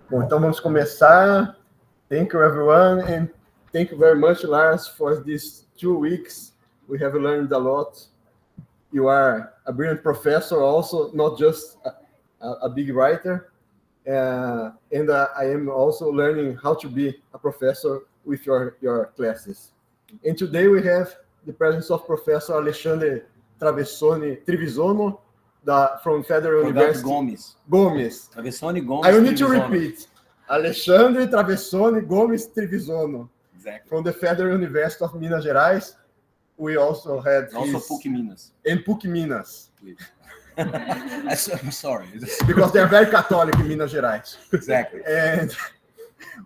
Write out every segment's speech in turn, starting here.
Bom, então vamos começar. Thank you, everyone, and thank you very much, Lars, for these 2 weeks. We have learned a lot. You are a brilliant professor also, not just a big writer. And I am also learning how to be a professor with your classes. And today we have the presence of Professor Alexandre Trevisono from Federal University. Gomes. Travessone Gomes. I need to repeat. Alexandre Travessone Gomes Trevisono. Exactly. From the Federal University of Minas Gerais. We also had also PUC Minas. And PUC Minas. I'm sorry. Because they are very Catholic in Minas Gerais. Exactly. And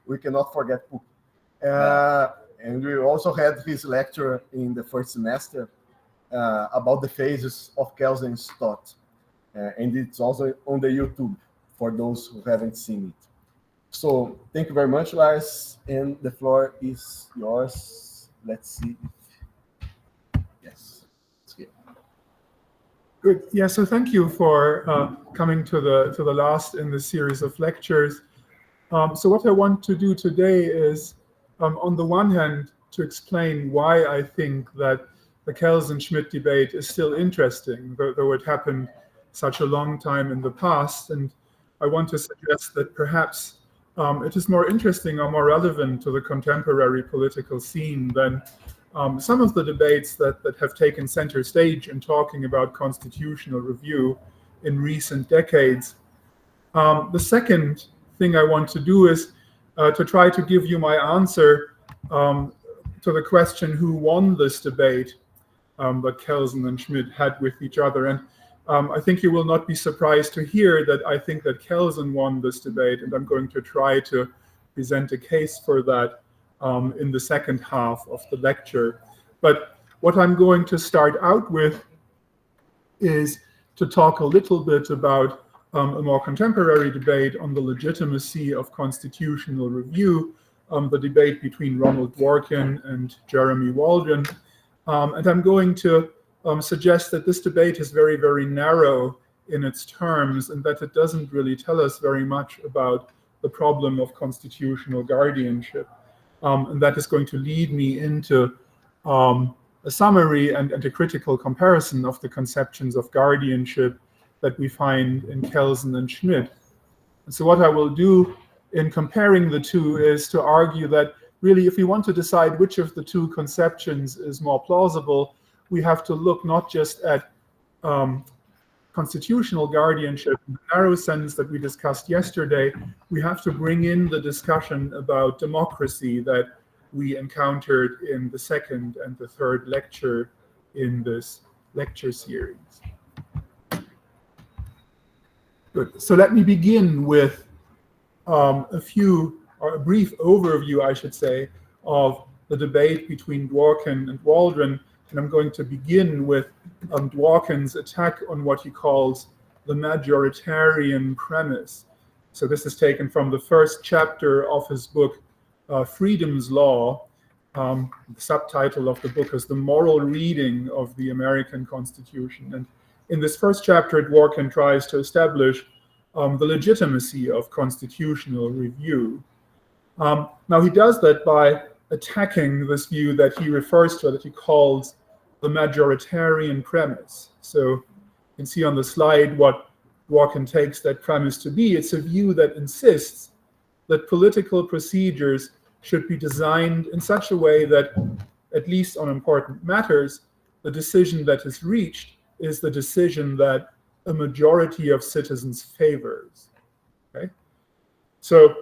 we cannot forget PUC. And we also had his lecture in the first semester about the phases of Kelsen's thought. And it's also on the YouTube for those who haven't seen it. So thank you very much, Lars. And the floor is yours. Let's see. Yes. Good. Yeah. So thank you for coming to the last in the series of lectures. So what I want to do today is, on the one hand, to explain why I think that the Kelsen and Schmitt debate is still interesting, though it happened such a long time in the past. And I want to suggest that perhaps it is more interesting or more relevant to the contemporary political scene than some of the debates that have taken center stage in talking about constitutional review in recent decades. The second thing I want to do is to try to give you my answer to the question who won this debate that Kelsen and Schmitt had with each other. And I think you will not be surprised to hear that I think that Kelsen won this debate, and I'm going to try to present a case for that in the second half of the lecture. But what I'm going to start out with is to talk a little bit about a more contemporary debate on the legitimacy of constitutional review, the debate between Ronald Dworkin and Jeremy Waldron. And I'm going to suggest that this debate is very, very narrow in its terms, and that it doesn't really tell us very much about the problem of constitutional guardianship. And that is going to lead me into a summary and a critical comparison of the conceptions of guardianship that we find in Kelsen and Schmitt. And so what I will do in comparing the two is to argue that really, if we want to decide which of the two conceptions is more plausible, we have to look not just at constitutional guardianship in the narrow sense that we discussed yesterday, we have to bring in the discussion about democracy that we encountered in the second and the third lecture in this lecture series. Good. So let me begin with a brief overview, I should say, of the debate between Dworkin and Waldron. And I'm going to begin with Dworkin's attack on what he calls the majoritarian premise. So this is taken from the first chapter of his book, Freedom's Law. The subtitle of the book is The Moral Reading of the American Constitution. And in this first chapter, Dworkin tries to establish the legitimacy of constitutional review. Now, he does that by attacking this view that he refers to, that he calls the majoritarian premise. So you can see on the slide what Dworkin takes that premise to be. It's a view that insists that political procedures should be designed in such a way that, at least on important matters, the decision that is reached is the decision that a majority of citizens favors. Okay? So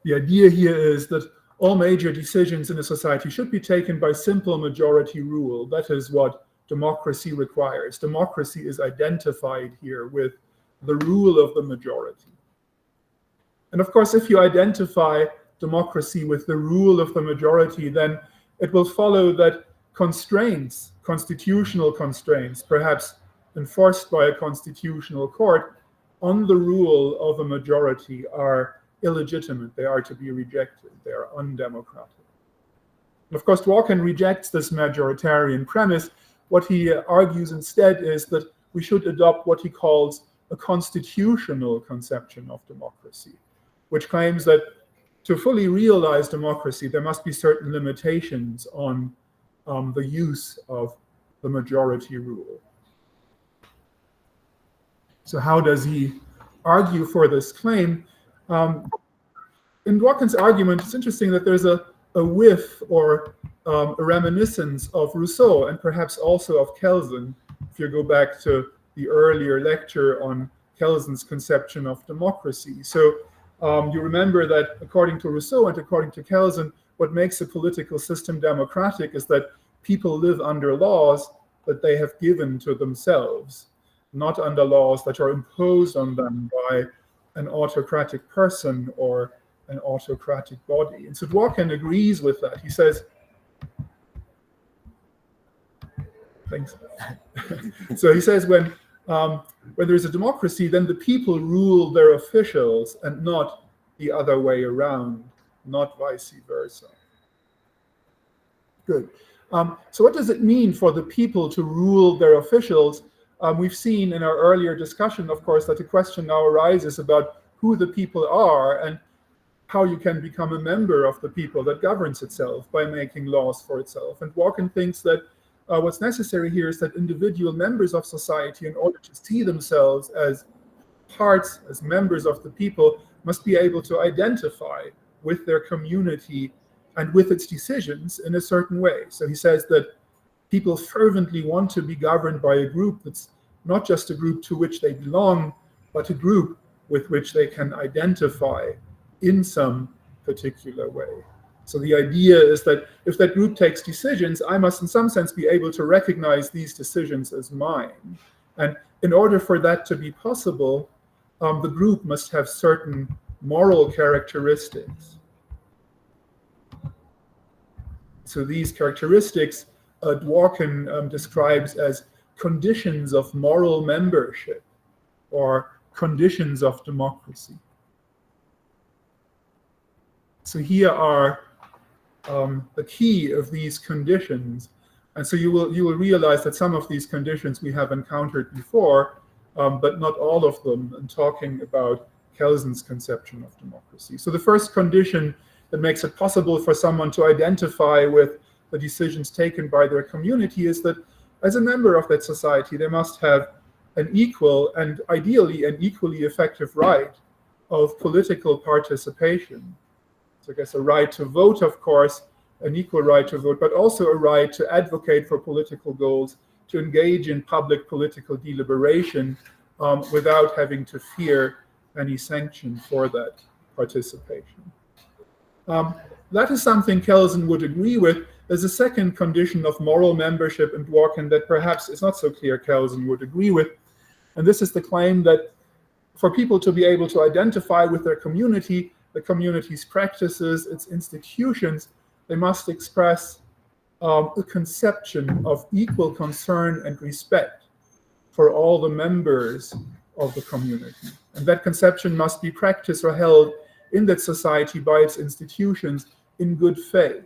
the idea here is that all major decisions in a society should be taken by simple majority rule. That is what democracy requires. Democracy is identified here with the rule of the majority. And of course, if you identify democracy with the rule of the majority, then it will follow that constraints, constitutional constraints, perhaps enforced by a constitutional court, on the rule of a majority are illegitimate. They are to be rejected. They are undemocratic. And of course, Dworkin rejects this majoritarian premise. What he argues instead is that we should adopt what he calls a constitutional conception of democracy. which claims that to fully realize democracy, there must be certain limitations on the use of the majority rule. So how does he argue for this claim? In Dworkin's argument, it's interesting that there's a whiff or a reminiscence of Rousseau and perhaps also of Kelsen, if you go back to the earlier lecture on Kelsen's conception of democracy. So you remember that according to Rousseau and according to Kelsen, what makes a political system democratic is that people live under laws that they have given to themselves, not under laws that are imposed on them by an autocratic person or an autocratic body. And so Dworkin agrees with that. He says, thanks. So he says when there's a democracy, then the people rule their officials and not the other way around, not vice versa. Good. So what does it mean for the people to rule their officials? We've seen in our earlier discussion, of course, that the question now arises about who the people are and how you can become a member of the people that governs itself by making laws for itself. And Dworkin thinks that what's necessary here is that individual members of society, in order to see themselves as parts, as members of the people, must be able to identify with their community and with its decisions in a certain way. So he says that people fervently want to be governed by a group that's not just a group to which they belong, but a group with which they can identify in some particular way. So the idea is that if that group takes decisions, I must in some sense be able to recognize these decisions as mine. And in order for that to be possible, the group must have certain moral characteristics. So these characteristics Dworkin describes as conditions of moral membership or conditions of democracy. So here are the key of these conditions. And so you will realize that some of these conditions we have encountered before, but not all of them, in talking about Kelsen's conception of democracy. So the first condition that makes it possible for someone to identify with the decisions taken by their community is that as a member of that society, they must have an equal and ideally an equally effective right of political participation. So I guess a right to vote, of course, an equal right to vote, but also a right to advocate for political goals, to engage in public political deliberation without having to fear any sanction for that participation. That is something Kelsen would agree with. There's a second condition of moral membership in Dworkin that perhaps is not so clear Kelsen would agree with, and this is the claim that for people to be able to identify with their community, the community's practices, its institutions, they must express a conception of equal concern and respect for all the members of the community. And that conception must be practiced or held in that society by its institutions in good faith.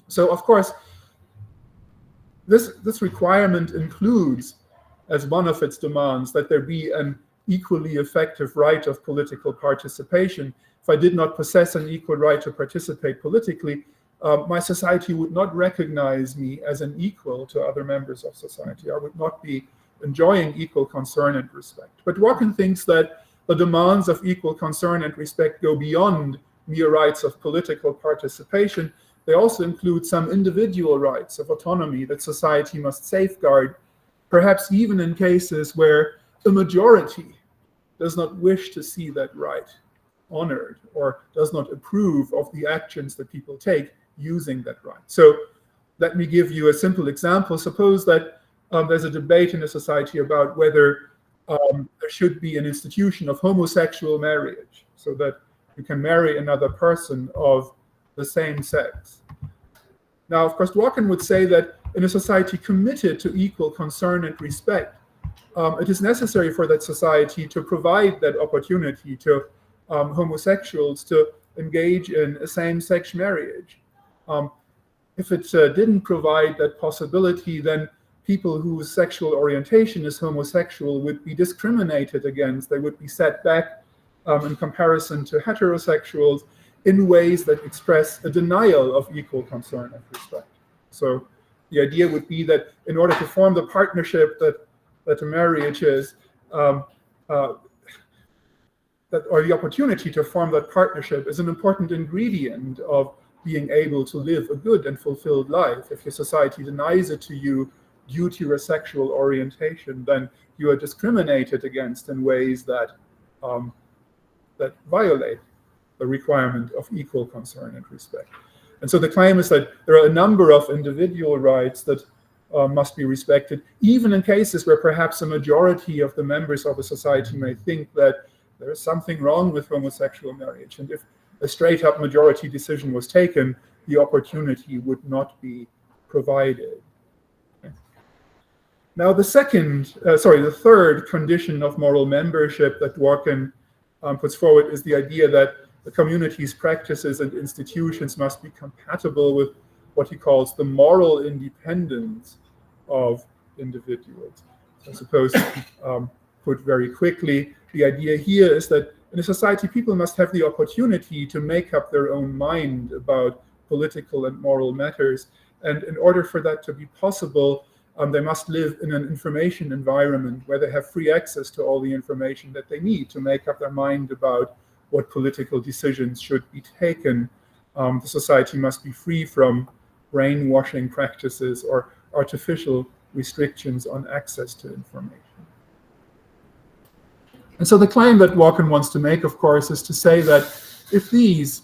So, of course, this requirement includes, as one of its demands, that there be an equally effective right of political participation. If I did not possess an equal right to participate politically, my society would not recognize me as an equal to other members of society. I would not be enjoying equal concern and respect. But Dworkin thinks that the demands of equal concern and respect go beyond mere rights of political participation. They also include some individual rights of autonomy that society must safeguard, perhaps even in cases where the majority does not wish to see that right honored or does not approve of the actions that people take using that right. So let me give you a simple example. Suppose that there's a debate in a society about whether there should be an institution of homosexual marriage so that you can marry another person of the same sex. Now, of course, Dworkin would say that in a society committed to equal concern and respect, it is necessary for that society to provide that opportunity to homosexuals to engage in a same-sex marriage. If it didn't provide that possibility, then people whose sexual orientation is homosexual would be discriminated against. They would be set back in comparison to heterosexuals in ways that express a denial of equal concern and respect. So the idea would be that in order to form the partnership that a marriage is, or the opportunity to form that partnership is an important ingredient of being able to live a good and fulfilled life. If your society denies it to you due to your sexual orientation, then you are discriminated against in ways that that violate the requirement of equal concern and respect. And so the claim is that there are a number of individual rights that must be respected, even in cases where perhaps a majority of the members of a society may think that there is something wrong with homosexual marriage. And if a straight-up majority decision was taken, the opportunity would not be provided. Okay. Now, the third condition of moral membership that Dworkin puts forward is the idea that the community's practices and institutions must be compatible with what he calls the moral independence of individuals. So I suppose, put very quickly, the idea here is that in a society, people must have the opportunity to make up their own mind about political and moral matters. And in order for that to be possible, they must live in an information environment where they have free access to all the information that they need to make up their mind about what political decisions should be taken. The society must be free from brainwashing practices or artificial restrictions on access to information. And so the claim that Dworkin wants to make, of course, is to say that if these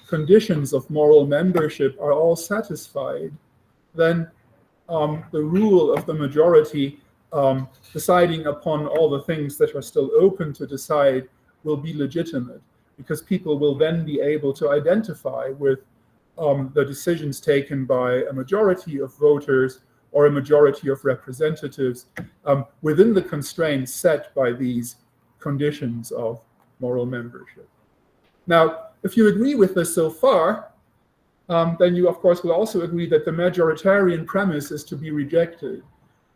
conditions of moral membership are all satisfied, then the rule of the majority deciding upon all the things that are still open to decide will be legitimate, because people will then be able to identify with the decisions taken by a majority of voters or a majority of representatives within the constraints set by these conditions of moral membership. Now, if you agree with this so far, then you, of course, will also agree that the majoritarian premise is to be rejected.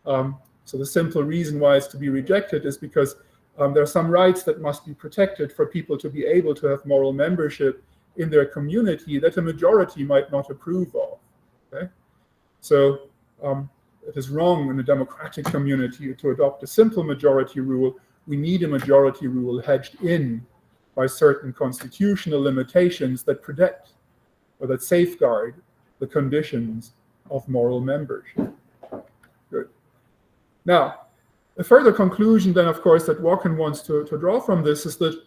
So the simple reason why it's to be rejected is because there are some rights that must be protected for people to be able to have moral membership in their community that a majority might not approve of. Okay? So it is wrong in a democratic community to adopt a simple majority rule. We need a majority rule hedged in by certain constitutional limitations that protect or that safeguard the conditions of moral membership. Good. Now, a further conclusion then, of course, that Dworkin wants to draw from this is that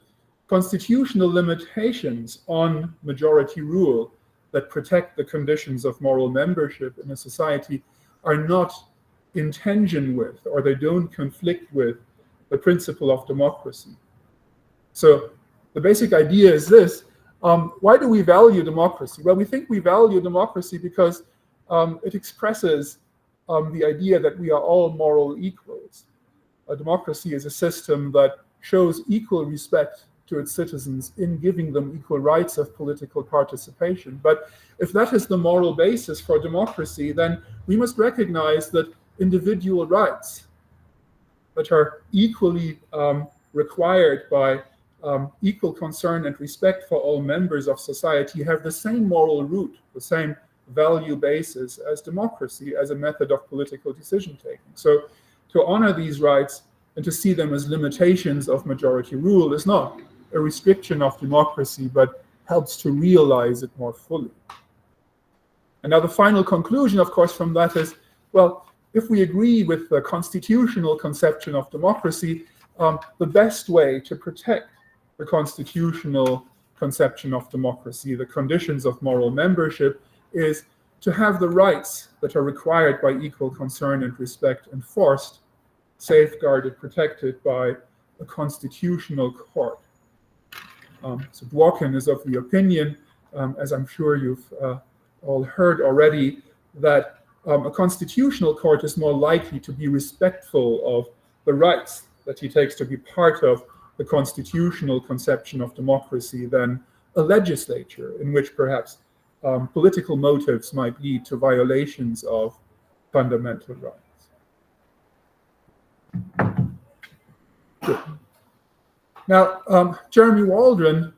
constitutional limitations on majority rule that protect the conditions of moral membership in a society are not in tension with, or they don't conflict with, the principle of democracy. So the basic idea is this: why do we value democracy? Well, we think we value democracy because it expresses the idea that we are all moral equals. A democracy is a system that shows equal respect to its citizens in giving them equal rights of political participation. But if that is the moral basis for democracy, then we must recognize that individual rights that are equally required by equal concern and respect for all members of society have the same moral root, the same value basis as democracy as a method of political decision taking. So to honor these rights and to see them as limitations of majority rule is not a restriction of democracy, but helps to realize it more fully. And now the final conclusion, of course, from that is, well, if we agree with the constitutional conception of democracy, the best way to protect the constitutional conception of democracy, the conditions of moral membership, is to have the rights that are required by equal concern and respect enforced, safeguarded, protected by a constitutional court. So Dworkin is of the opinion, as I'm sure you've all heard already, that a constitutional court is more likely to be respectful of the rights that he takes to be part of the constitutional conception of democracy than a legislature in which perhaps political motives might lead to violations of fundamental rights. Good. Now, Jeremy Waldron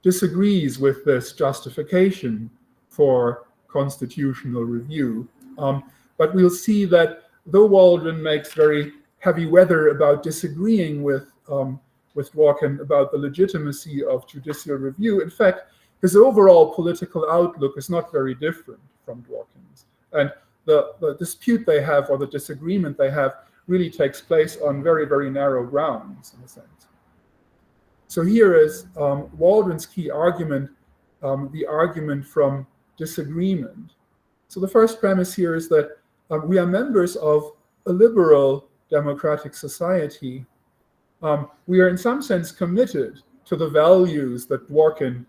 disagrees with this justification for constitutional review. But we'll see that though Waldron makes very heavy weather about disagreeing with Dworkin about the legitimacy of judicial review, in fact, his overall political outlook is not very different from Dworkin's. And the dispute they have, or the disagreement they have, really takes place on very, very narrow grounds, in a sense. So here is Waldron's key argument, the argument from disagreement. So the first premise here is that we are members of a liberal democratic society. We are in some sense committed to the values that Dworkin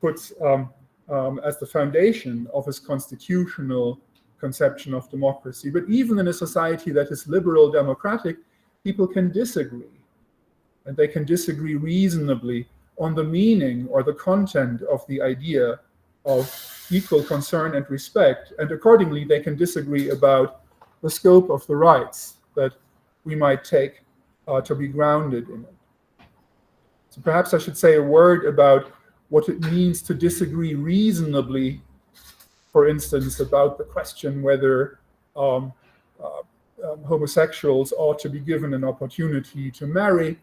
puts as the foundation of his constitutional conception of democracy. But even in a society that is liberal democratic, people can disagree. And they can disagree reasonably on the meaning or the content of the idea of equal concern and respect. And accordingly, they can disagree about the scope of the rights that we might take to be grounded in it. So perhaps I should say a word about what it means to disagree reasonably, for instance, about the question whether homosexuals ought to be given an opportunity to marry.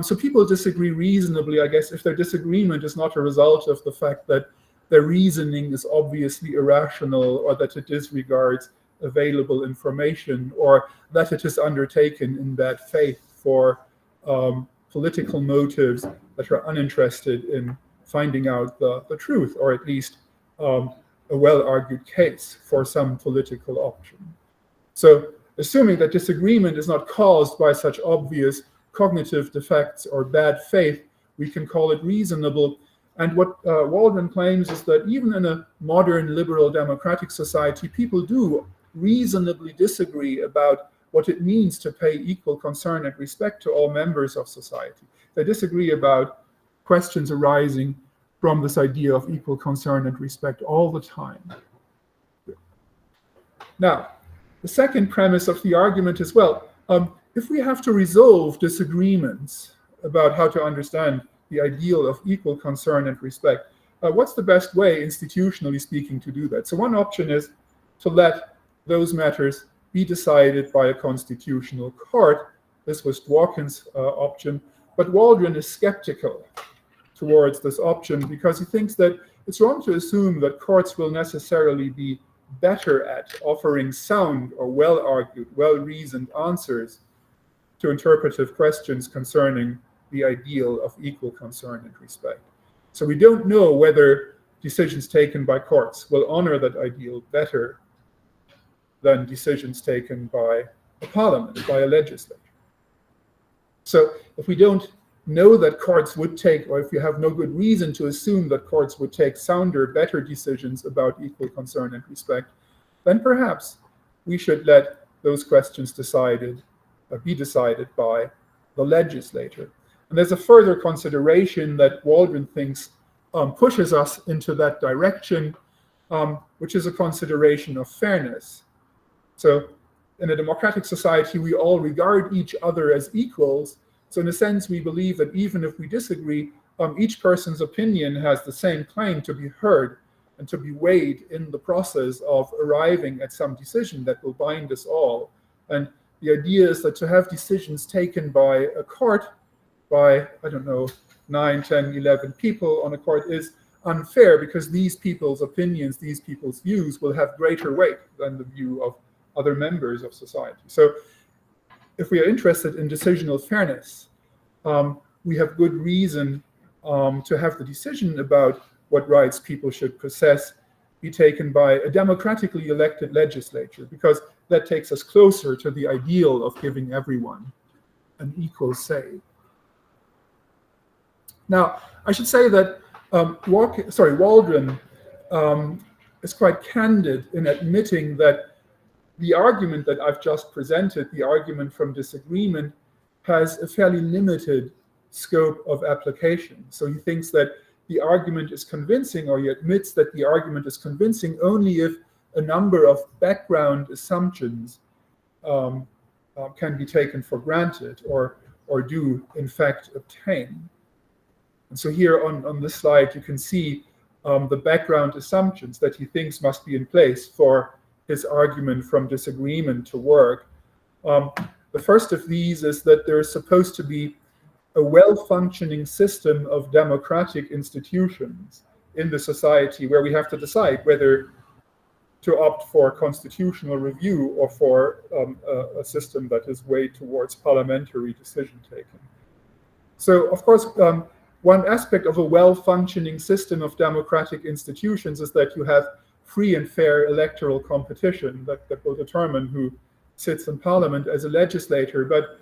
So people disagree reasonably, I guess, if their disagreement is not a result of the fact that their reasoning is obviously irrational, or that it disregards available information, or that it is undertaken in bad faith for political motives that are uninterested in finding out the truth, or at least a well-argued case for some political option. So assuming that disagreement is not caused by such obvious cognitive defects or bad faith, we can call it reasonable. And what Waldron claims is that even in a modern liberal democratic society, people do reasonably disagree about what it means to pay equal concern and respect to all members of society. They disagree about questions arising from this idea of equal concern and respect all the time. Now, the second premise of the argument is, well, if we have to resolve disagreements about how to understand the ideal of equal concern and respect, what's the best way, institutionally speaking, to do that? So one option is to let those matters be decided by a constitutional court. This was Dworkin's option, but Waldron is skeptical towards this option because he thinks that it's wrong to assume that courts will necessarily be better at offering sound or well-argued, well-reasoned answers to interpretive questions concerning the ideal of equal concern and respect. So we don't know whether decisions taken by courts will honor that ideal better than decisions taken by a parliament, by a legislature. So if we don't know that courts would take, or if you have no good reason to assume that courts would take sounder, better decisions about equal concern and respect, then perhaps we should let those questions be decided by the legislator. And there's a further consideration that Waldron thinks pushes us into that direction, which is a consideration of fairness. So in a democratic society, we all regard each other as equals. So in a sense, we believe that even if we disagree, each person's opinion has the same claim to be heard and to be weighed in the process of arriving at some decision that will bind us all. And the idea is that to have decisions taken by a court, by, 9, 10, 11 people on a court is unfair because these people's opinions, these people's views will have greater weight than the view of other members of society. So if we are interested in decisional fairness, we have good reason to have the decision about what rights people should possess be taken by a democratically elected legislature, because that takes us closer to the ideal of giving everyone an equal say. Now, I should say that Waldron is quite candid in admitting that the argument that I've just presented, the argument from disagreement, has a fairly limited scope of application. So he thinks that the argument is convincing, or he admits that the argument is convincing only if a number of background assumptions can be taken for granted, or or do in fact obtain. And so here on this slide, you can see the background assumptions that he thinks must be in place for his argument from disagreement to work. The first of these is that there is supposed to be a well-functioning system of democratic institutions in the society where we have to decide whether to opt for constitutional review or for a system that is way towards parliamentary decision-taking. So, of course, one aspect of a well-functioning system of democratic institutions is that you have free and fair electoral competition that will determine who sits in parliament as a legislator. But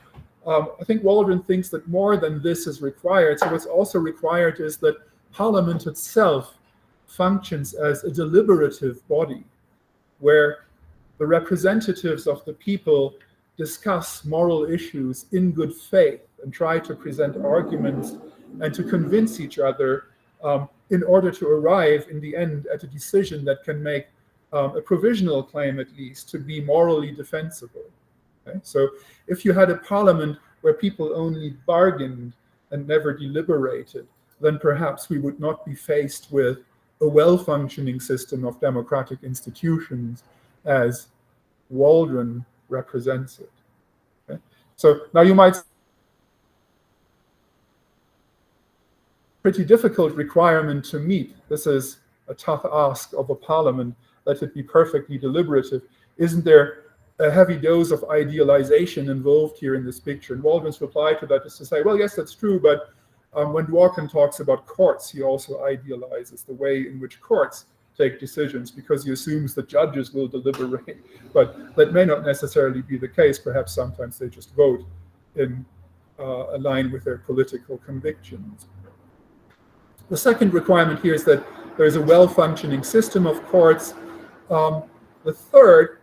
I think Waldron thinks that more than this is required. So what's also required is that parliament itself functions as a deliberative body where the representatives of the people discuss moral issues in good faith and try to present arguments and to convince each other in order to arrive in the end at a decision that can make a provisional claim, at least, to be morally defensible. Okay? So if you had a parliament where people only bargained and never deliberated, then perhaps we would not be faced with a well-functioning system of democratic institutions as Waldron represents it. Okay? So now you might pretty difficult requirement to meet. This is a tough ask of a parliament, that it be perfectly deliberative. Isn't there a heavy dose of idealization involved here in this picture? And Waldron's reply to that is to say, well, yes, that's true, but when Dworkin talks about courts, he also idealizes the way in which courts take decisions, because he assumes that judges will deliberate. But that may not necessarily be the case. Perhaps sometimes they just vote in line with their political convictions. The second requirement here is that there is a well-functioning system of courts. The third,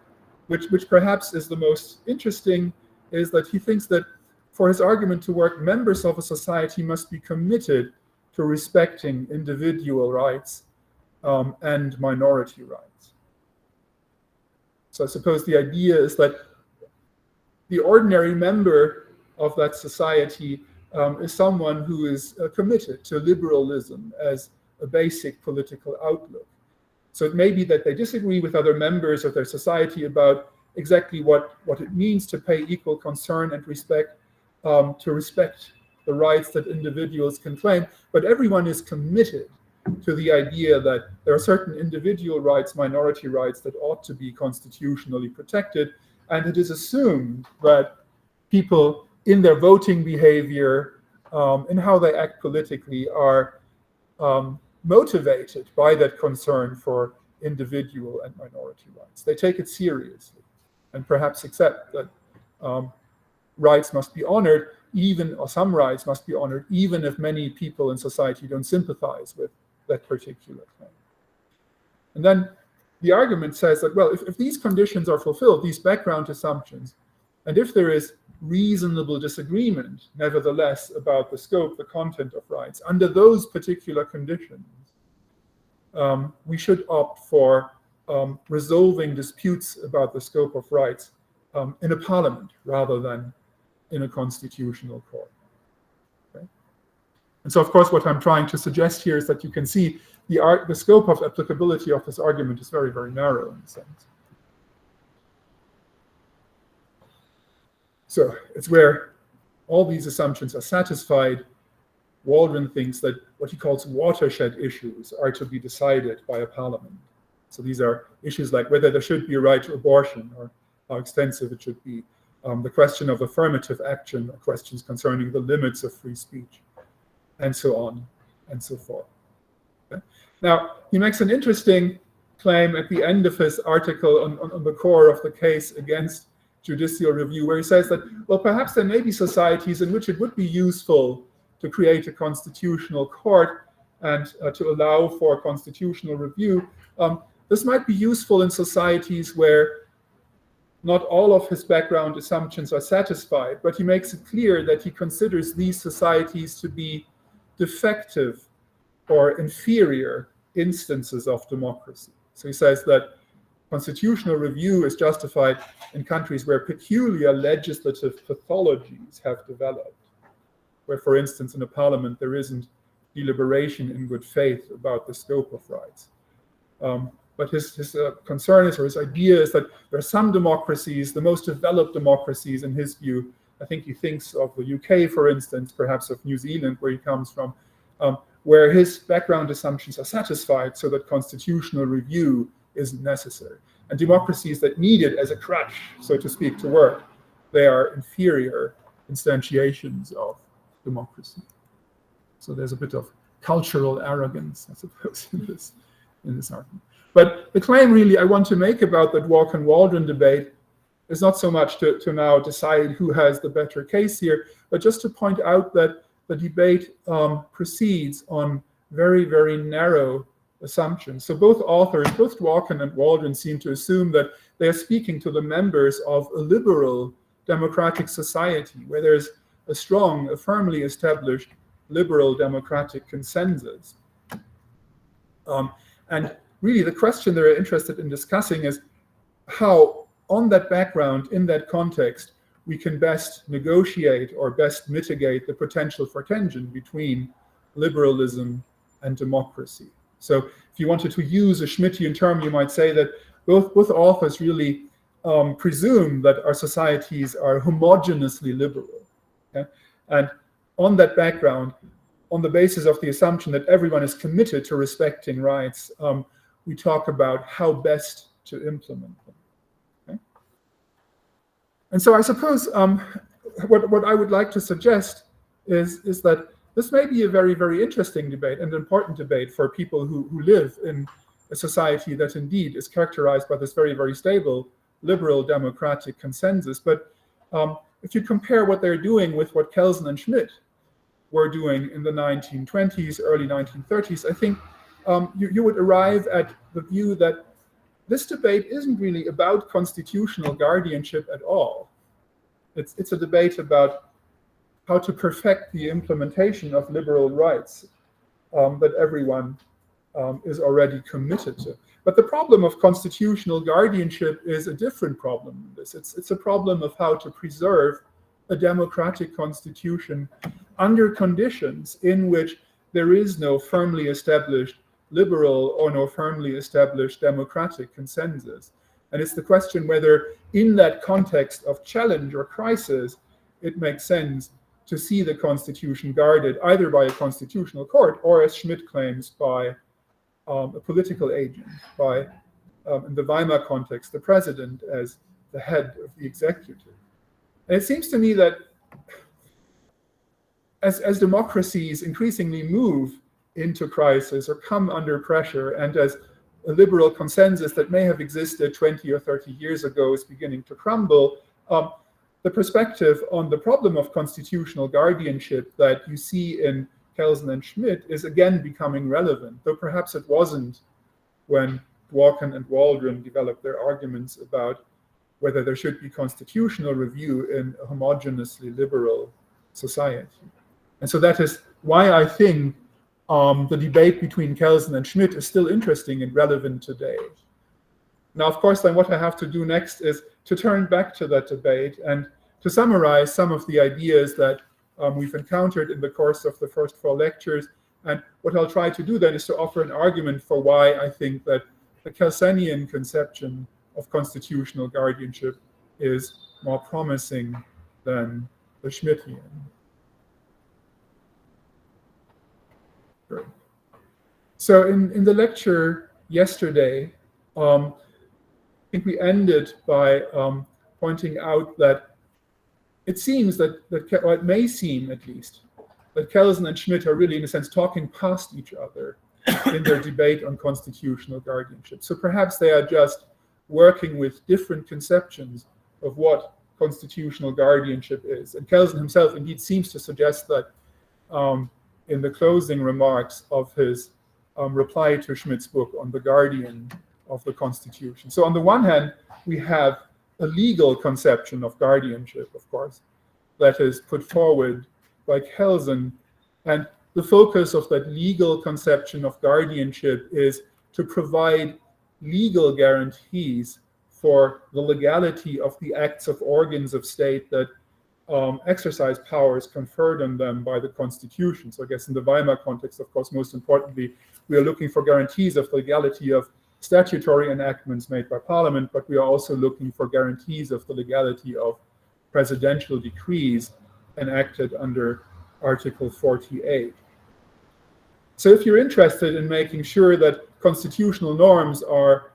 which perhaps is the most interesting, is that he thinks that for his argument to work, members of a society must be committed to respecting individual rights and minority rights. So I suppose the idea is that the ordinary member of that society is someone who is committed to liberalism as a basic political outlook. So it may be that they disagree with other members of their society about exactly what it means to pay equal concern and respect, to respect the rights that individuals can claim, but everyone is committed to the idea that there are certain individual rights, minority rights, that ought to be constitutionally protected, and it is assumed that people in their voting behavior, in how they act politically, are motivated by that concern for individual and minority rights. They take it seriously and perhaps accept that rights must be honored, or some rights must be honored, even if many people in society don't sympathize with that particular claim. And then the argument says that, well, if these conditions are fulfilled, these background assumptions, and if there is reasonable disagreement, nevertheless, about the scope, the content of rights, under those particular conditions, we should opt for resolving disputes about the scope of rights in a parliament rather than in a constitutional court. Okay? And so, of course, what I'm trying to suggest here is that you can see the scope of applicability of this argument is very, very narrow in a sense. So it's where all these assumptions are satisfied. Waldron thinks that what he calls watershed issues are to be decided by a parliament. So these are issues like whether there should be a right to abortion or how extensive it should be, the question of affirmative action, or questions concerning the limits of free speech, and so on and so forth. Okay? Now, he makes an interesting claim at the end of his article on the core of the case against judicial review, where he says that, well, perhaps there may be societies in which it would be useful to create a constitutional court and to allow for constitutional review. This might be useful in societies where not all of his background assumptions are satisfied, but he makes it clear that he considers these societies to be defective or inferior instances of democracy. So he says that constitutional review is justified in countries where peculiar legislative pathologies have developed. where, for instance, in a parliament, there isn't deliberation in good faith about the scope of rights. But his concern is, or his idea is, that there are some democracies, the most developed democracies in his view. I think he thinks of the UK, for instance, perhaps of New Zealand, where he comes from, where his background assumptions are satisfied so that constitutional review isn't necessary. And democracies that need it as a crutch, so to speak, to work, they are inferior instantiations of democracy. So there's a bit of cultural arrogance, I suppose, in this argument. But the claim really I want to make about the Dworkin and Waldron debate is not so much to now decide who has the better case here, but just to point out that the debate proceeds on very, very narrow assumptions. So both authors, both Dworkin and Waldron, seem to assume that they are speaking to the members of a liberal democratic society where there's a strong, a firmly established liberal democratic consensus. And really the question they're interested in discussing is how, on that background, in that context, we can best negotiate or best mitigate the potential for tension between liberalism and democracy. So if you wanted to use a Schmittian term, you might say that both authors really presume that our societies are homogeneously liberal. Okay? And on that background, on the basis of the assumption that everyone is committed to respecting rights, we talk about how best to implement them. Okay? And so I suppose what I would like to suggest is that this may be a very, very interesting debate and important debate for people who live in a society that indeed is characterized by this very, very stable liberal democratic consensus. But if you compare what they're doing with what Kelsen and Schmitt were doing in the 1920s, early 1930s, I think you would arrive at the view that this debate isn't really about constitutional guardianship at all. It's a debate about how to perfect the implementation of liberal rights that everyone is already committed to. But the problem of constitutional guardianship is a different problem than this. It's a problem of how to preserve a democratic constitution under conditions in which there is no firmly established liberal or no firmly established democratic consensus. And it's the question whether in that context of challenge or crisis, it makes sense to see the constitution guarded either by a constitutional court or, as Schmitt claims, by a political agent, by, in the Weimar context, the president as the head of the executive. And it seems to me that as democracies increasingly move into crisis or come under pressure, and as a liberal consensus that may have existed 20 or 30 years ago is beginning to crumble, the perspective on the problem of constitutional guardianship that you see in Kelsen and Schmitt is again becoming relevant, though perhaps it wasn't when Dworkin and Waldron developed their arguments about whether there should be constitutional review in a homogeneously liberal society. And so that is why I think the debate between Kelsen and Schmitt is still interesting and relevant today. Now, of course, then what I have to do next is to turn back to that debate and to summarize some of the ideas that we've encountered in the course of the first 4 lectures. And what I'll try to do then is to offer an argument for why I think that the Kelsenian conception of constitutional guardianship is more promising than the Schmittian. Great. So in the lecture yesterday, I think we ended by pointing out that it seems or it may seem at least, that Kelsen and Schmitt are really, in a sense, talking past each other in their debate on constitutional guardianship. So perhaps they are just working with different conceptions of what constitutional guardianship is. And Kelsen himself indeed seems to suggest that in the closing remarks of his reply to Schmitt's book on the guardian of the Constitution. So on the one hand, we have a legal conception of guardianship, of course, that is put forward by Kelsen. And the focus of that legal conception of guardianship is to provide legal guarantees for the legality of the acts of organs of state that exercise powers conferred on them by the Constitution. So I guess in the Weimar context, of course, most importantly, we are looking for guarantees of the legality of statutory enactments made by Parliament, but we are also looking for guarantees of the legality of presidential decrees enacted under Article 48. So if you're interested in making sure that constitutional norms are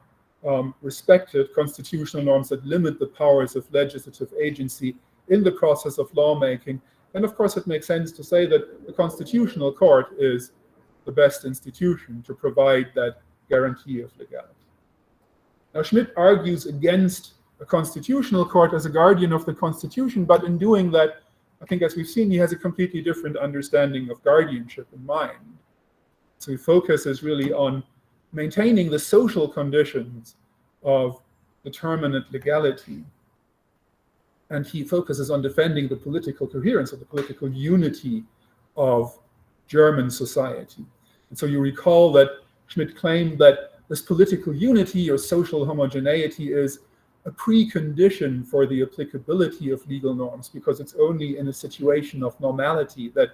respected, constitutional norms that limit the powers of legislative agency in the process of lawmaking, then of course it makes sense to say that the Constitutional Court is the best institution to provide that guarantee of legality. Now, Schmitt argues against a constitutional court as a guardian of the Constitution, but in doing that, I think as we've seen, he has a completely different understanding of guardianship in mind. So he focuses really on maintaining the social conditions of determinate legality. And he focuses on defending the political coherence or the political unity of German society. And so you recall that Schmitt claimed that this political unity or social homogeneity is a precondition for the applicability of legal norms, because it's only in a situation of normality that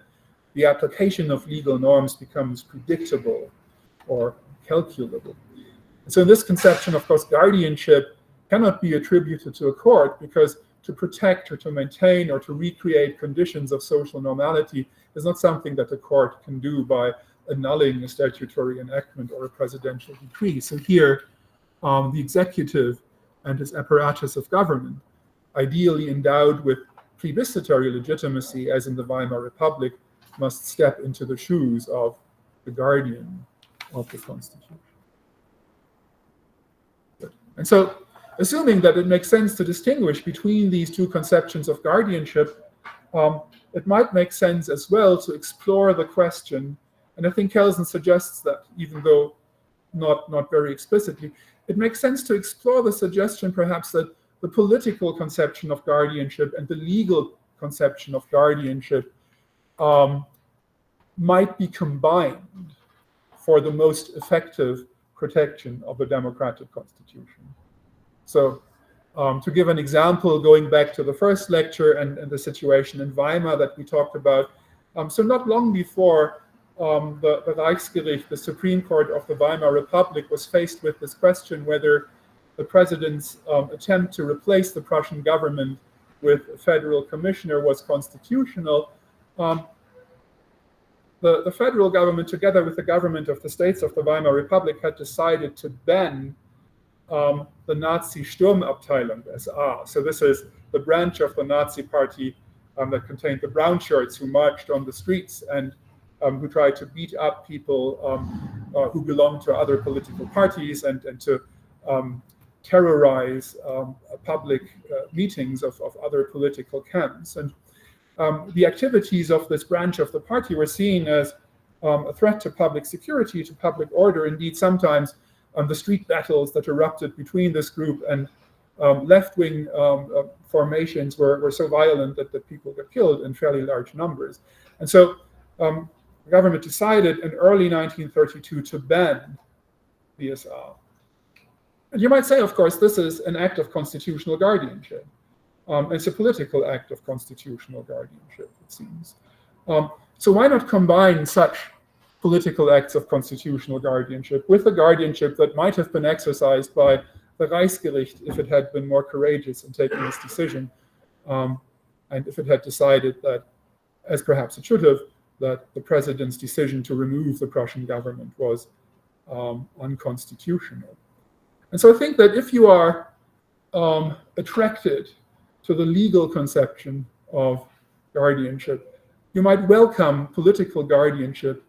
the application of legal norms becomes predictable or calculable. And so in this conception, of course, guardianship cannot be attributed to a court, because to protect or to maintain or to recreate conditions of social normality is not something that the court can do by annulling a statutory enactment or a presidential decree. So here, the executive and its apparatus of government, ideally endowed with plebiscitary legitimacy, as in the Weimar Republic, must step into the shoes of the guardian of the Constitution. And so, assuming that it makes sense to distinguish between these two conceptions of guardianship, it might make sense as well to explore the question, and I think Kelsen suggests that, even though not very explicitly, it makes sense to explore the suggestion perhaps that the political conception of guardianship and the legal conception of guardianship might be combined for the most effective protection of a democratic constitution. So to give an example, going back to the first lecture and the situation in Weimar that we talked about, so not long before the Reichsgericht, the Supreme Court of the Weimar Republic, was faced with this question whether the president's attempt to replace the Prussian government with a federal commissioner was constitutional. The federal government, together with the government of the states of the Weimar Republic, had decided to ban the Nazi Sturmabteilung, SA. So this is the branch of the Nazi party that contained the brown shirts who marched on the streets and who tried to beat up people who belonged to other political parties and to terrorize public meetings of other political camps. And the activities of this branch of the party were seen as a threat to public security, to public order. Indeed, sometimes the street battles that erupted between this group and left-wing formations were so violent that people got killed in fairly large numbers. And so the government decided in early 1932 to ban the SA. And you might say, of course, this is an act of constitutional guardianship. It's a political act of constitutional guardianship, it seems. So why not combine such political acts of constitutional guardianship with the guardianship that might have been exercised by the Reichsgericht if it had been more courageous in taking this decision, and if it had decided that, as perhaps it should have, that the president's decision to remove the Prussian government was unconstitutional. And so I think that if you are attracted to the legal conception of guardianship, you might welcome political guardianship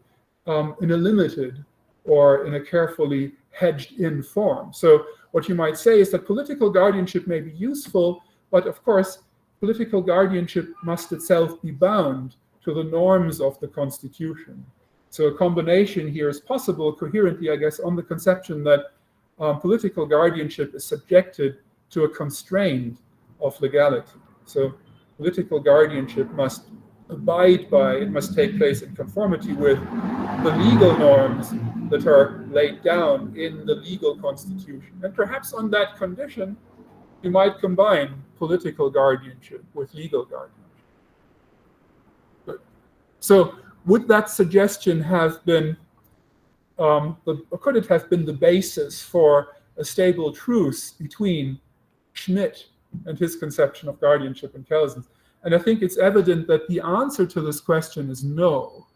in a limited or in a carefully hedged-in form. So what you might say is that political guardianship may be useful, but of course, political guardianship must itself be bound to the norms of the Constitution. So a combination here is possible, coherently, I guess, on the conception that political guardianship is subjected to a constraint of legality. So political guardianship must abide by, it must take place in conformity with the legal norms that are laid down in the legal constitution. And perhaps on that condition, you might combine political guardianship with legal guardianship. So would that suggestion have been, or could it have been the basis for a stable truce between Schmitt and his conception of guardianship and Kelsen's? And I think it's evident that the answer to this question is no.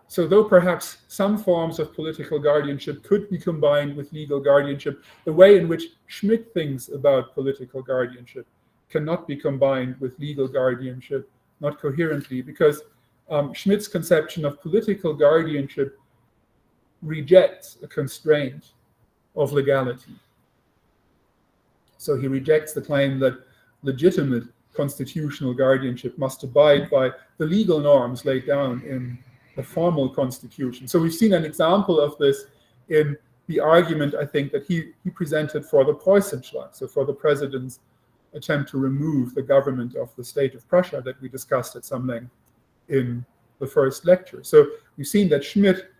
So though perhaps some forms of political guardianship could be combined with legal guardianship, the way in which Schmitt thinks about political guardianship cannot be combined with legal guardianship, not coherently, because Schmitt's conception of political guardianship rejects a constraint of legality. So he rejects the claim that legitimate constitutional guardianship must abide by the legal norms laid down in the formal constitution. So we've seen an example of this in the argument, I think, that he presented for the Preußenschlag, so for the president's attempt to remove the government of the state of Prussia that we discussed at some length in the first lecture. So we've seen that Schmitt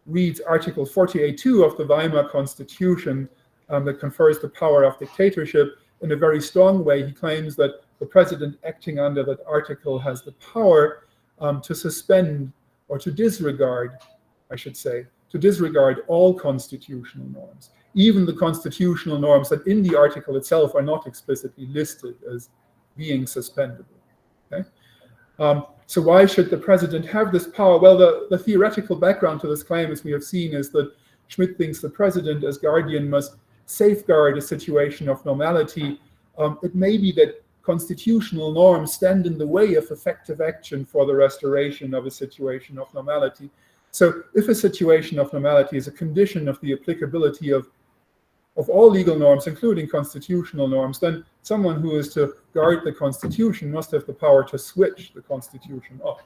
reads Article 48.2 of the Weimar Constitution that confers the power of dictatorship in a very strong way. He claims that the president acting under that article has the power to suspend or to disregard, I should say, to disregard all constitutional norms, even the constitutional norms that in the article itself are not explicitly listed as being suspendable. Okay? So why should the president have this power? Well, the theoretical background to this claim, as we have seen, is that Schmitt thinks the president as guardian must safeguard a situation of normality. It may be that constitutional norms stand in the way of effective action for the restoration of a situation of normality. So if a situation of normality is a condition of the applicability of all legal norms, including constitutional norms, then someone who is to guard the Constitution must have the power to switch the Constitution off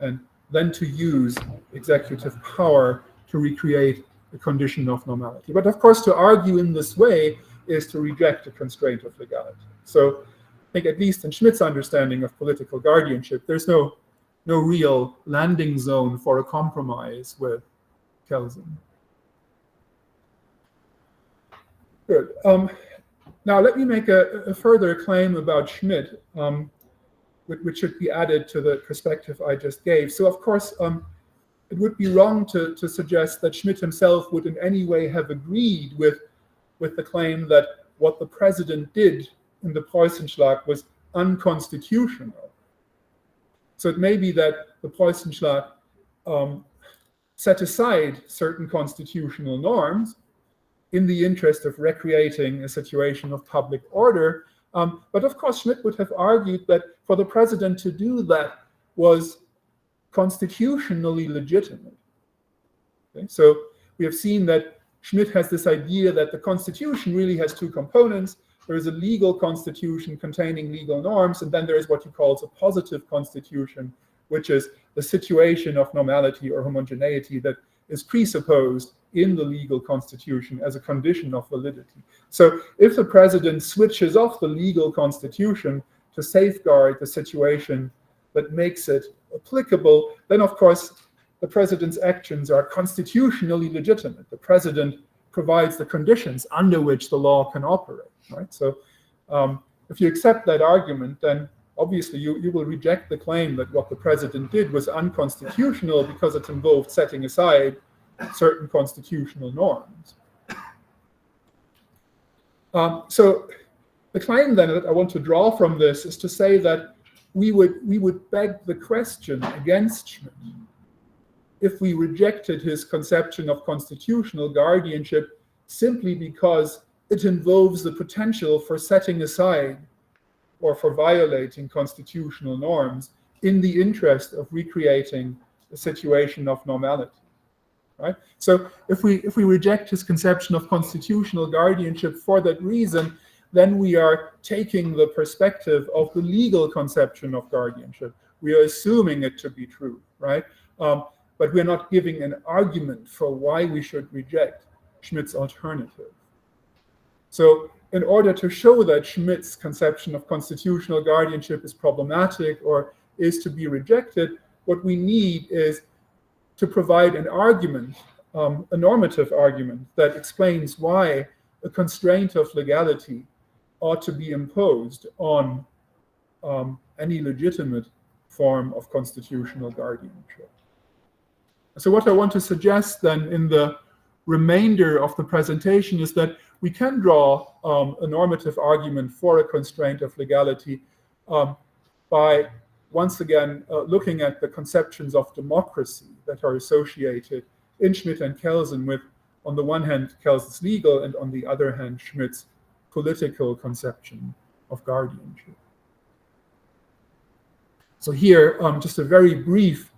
and then to use executive power to recreate a condition of normality. But of course, to argue in this way is to reject the constraint of legality. So I think, at least in Schmitt's understanding of political guardianship, there's no real landing zone for a compromise with Kelsen. Good. Now let me make a further claim about Schmitt, which should be added to the perspective I just gave. So of course, it would be wrong to suggest that Schmitt himself would in any way have agreed with the claim that what the president did in the Preußenschlag was unconstitutional. So it may be that the Preußenschlag set aside certain constitutional norms in the interest of recreating a situation of public order. But of course, Schmitt would have argued that for the president to do that was constitutionally legitimate. Okay? So we have seen that Schmitt has this idea that the Constitution really has two components. There is a legal constitution containing legal norms, and then there is what he calls a positive constitution, which is the situation of normality or homogeneity that is presupposed in the legal constitution as a condition of validity. So if the president switches off the legal constitution to safeguard the situation that makes it applicable, then of course the president's actions are constitutionally legitimate. The president provides the conditions under which the law can operate, right? So if you accept that argument, then obviously you will reject the claim that what the president did was unconstitutional because it involved setting aside certain constitutional norms. So the claim then that I want to draw from this is to say that we would beg the question against Schmitt if we rejected his conception of constitutional guardianship simply because it involves the potential for setting aside or for violating constitutional norms in the interest of recreating a situation of normality. Right? So if we reject his conception of constitutional guardianship for that reason, then we are taking the perspective of the legal conception of guardianship. We are assuming it to be true, right? But we're not giving an argument for why we should reject Schmitt's alternative. So in order to show that Schmitt's conception of constitutional guardianship is problematic or is to be rejected, what we need is to provide an argument, a normative argument that explains why a constraint of legality ought to be imposed on any legitimate form of constitutional guardianship. So what I want to suggest then in the remainder of the presentation is that we can draw a normative argument for a constraint of legality by once again looking at the conceptions of democracy that are associated in Schmitt and Kelsen with, on the one hand, Kelsen's legal, and on the other hand, Schmitt's political conception of guardianship. So here, just a very brief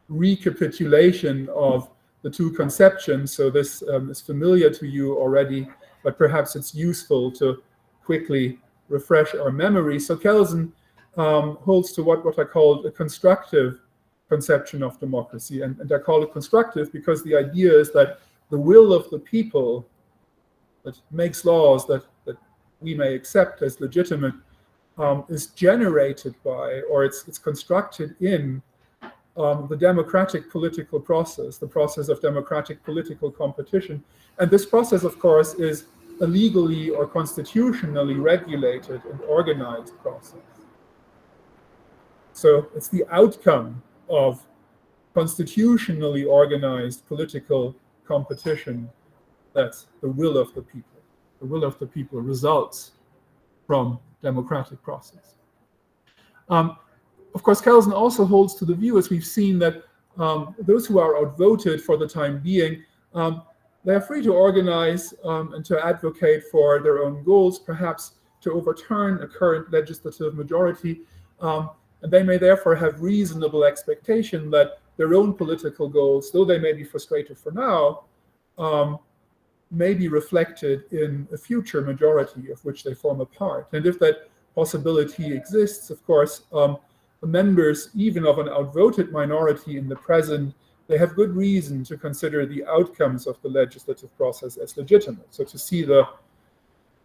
recapitulation of the two conceptions. So this is familiar to you already, but perhaps it's useful to quickly refresh our memory. So Kelsen holds to what I call a constructive conception of democracy. And I call it constructive because the idea is that the will of the people that makes laws that we may accept as legitimate is generated by, or it's constructed in the democratic political process, the process of democratic political competition. And this process, of course, is a legally or constitutionally regulated and organized process. So it's the outcome of constitutionally organized political competition that's the will of the people. The will of the people results from democratic process. Of course, Kelsen also holds to the view, as we've seen, that those who are outvoted for the time being, they are free to organize and to advocate for their own goals, perhaps to overturn a current legislative majority. And they may therefore have reasonable expectation that their own political goals, though they may be frustrated for now, may be reflected in a future majority of which they form a part. And if that possibility exists, of course, the members, even of an outvoted minority in the present, they have good reason to consider the outcomes of the legislative process as legitimate. So to see the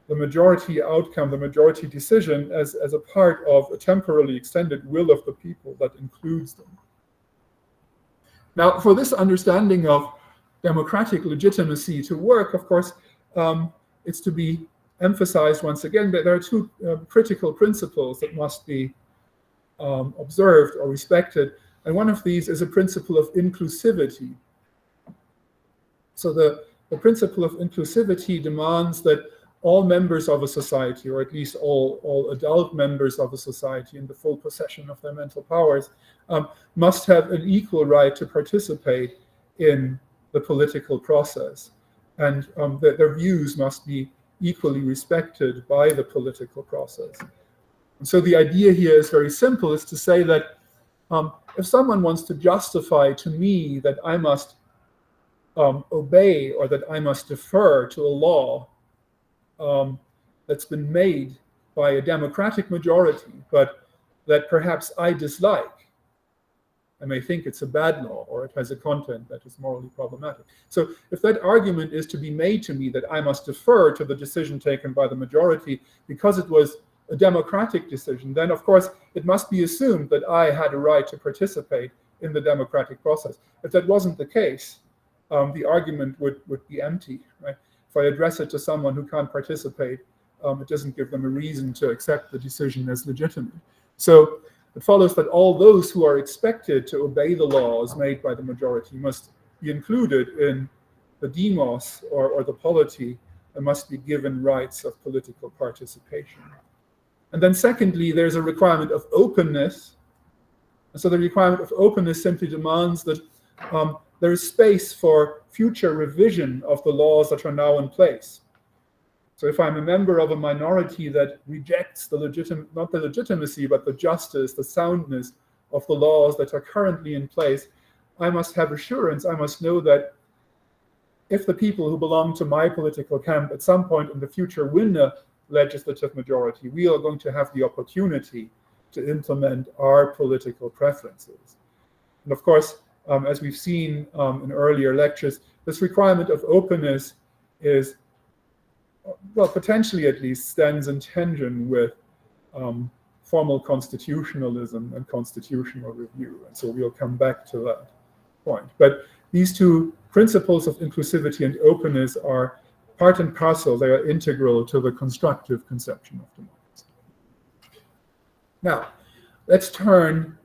majority outcome, the majority decision as a part of a temporally extended will of the people that includes them. Now, for this understanding of democratic legitimacy to work, of course, it's to be emphasized once again that there are two critical principles that must be observed or respected. And one of these is a principle of inclusivity. So the principle of inclusivity demands that all members of a society, or at least all adult members of a society in the full possession of their mental powers, must have an equal right to participate in the political process. And that their views must be equally respected by the political process. And so the idea here is very simple, is to say that if someone wants to justify to me that I must obey or that I must defer to a law that's been made by a democratic majority, but that perhaps I dislike, I may think it's a bad law or it has a content that is morally problematic. So if that argument is to be made to me that I must defer to the decision taken by the majority because it was a democratic decision, then of course it must be assumed that I had a right to participate in the democratic process. If that wasn't the case, the argument would be empty, right? If I address it to someone who can't participate, it doesn't give them a reason to accept the decision as legitimate. So it follows that all those who are expected to obey the laws made by the majority must be included in the demos or the polity and must be given rights of political participation. And then secondly, there's a requirement of openness. And so the requirement of openness simply demands that there is space for future revision of the laws that are now in place. So if I'm a member of a minority that rejects not the legitimacy, but the justice, the soundness of the laws that are currently in place, I must have assurance, I must know that if the people who belong to my political camp at some point in the future win a legislative majority, we are going to have the opportunity to implement our political preferences. And of course, as we've seen in earlier lectures, this requirement of openness is, well, potentially at least, stands in tension with formal constitutionalism and constitutional review. And so we'll come back to that point. But these two principles of inclusivity and openness are part and parcel, they are integral to the constructive conception of democracy. Now, let's turn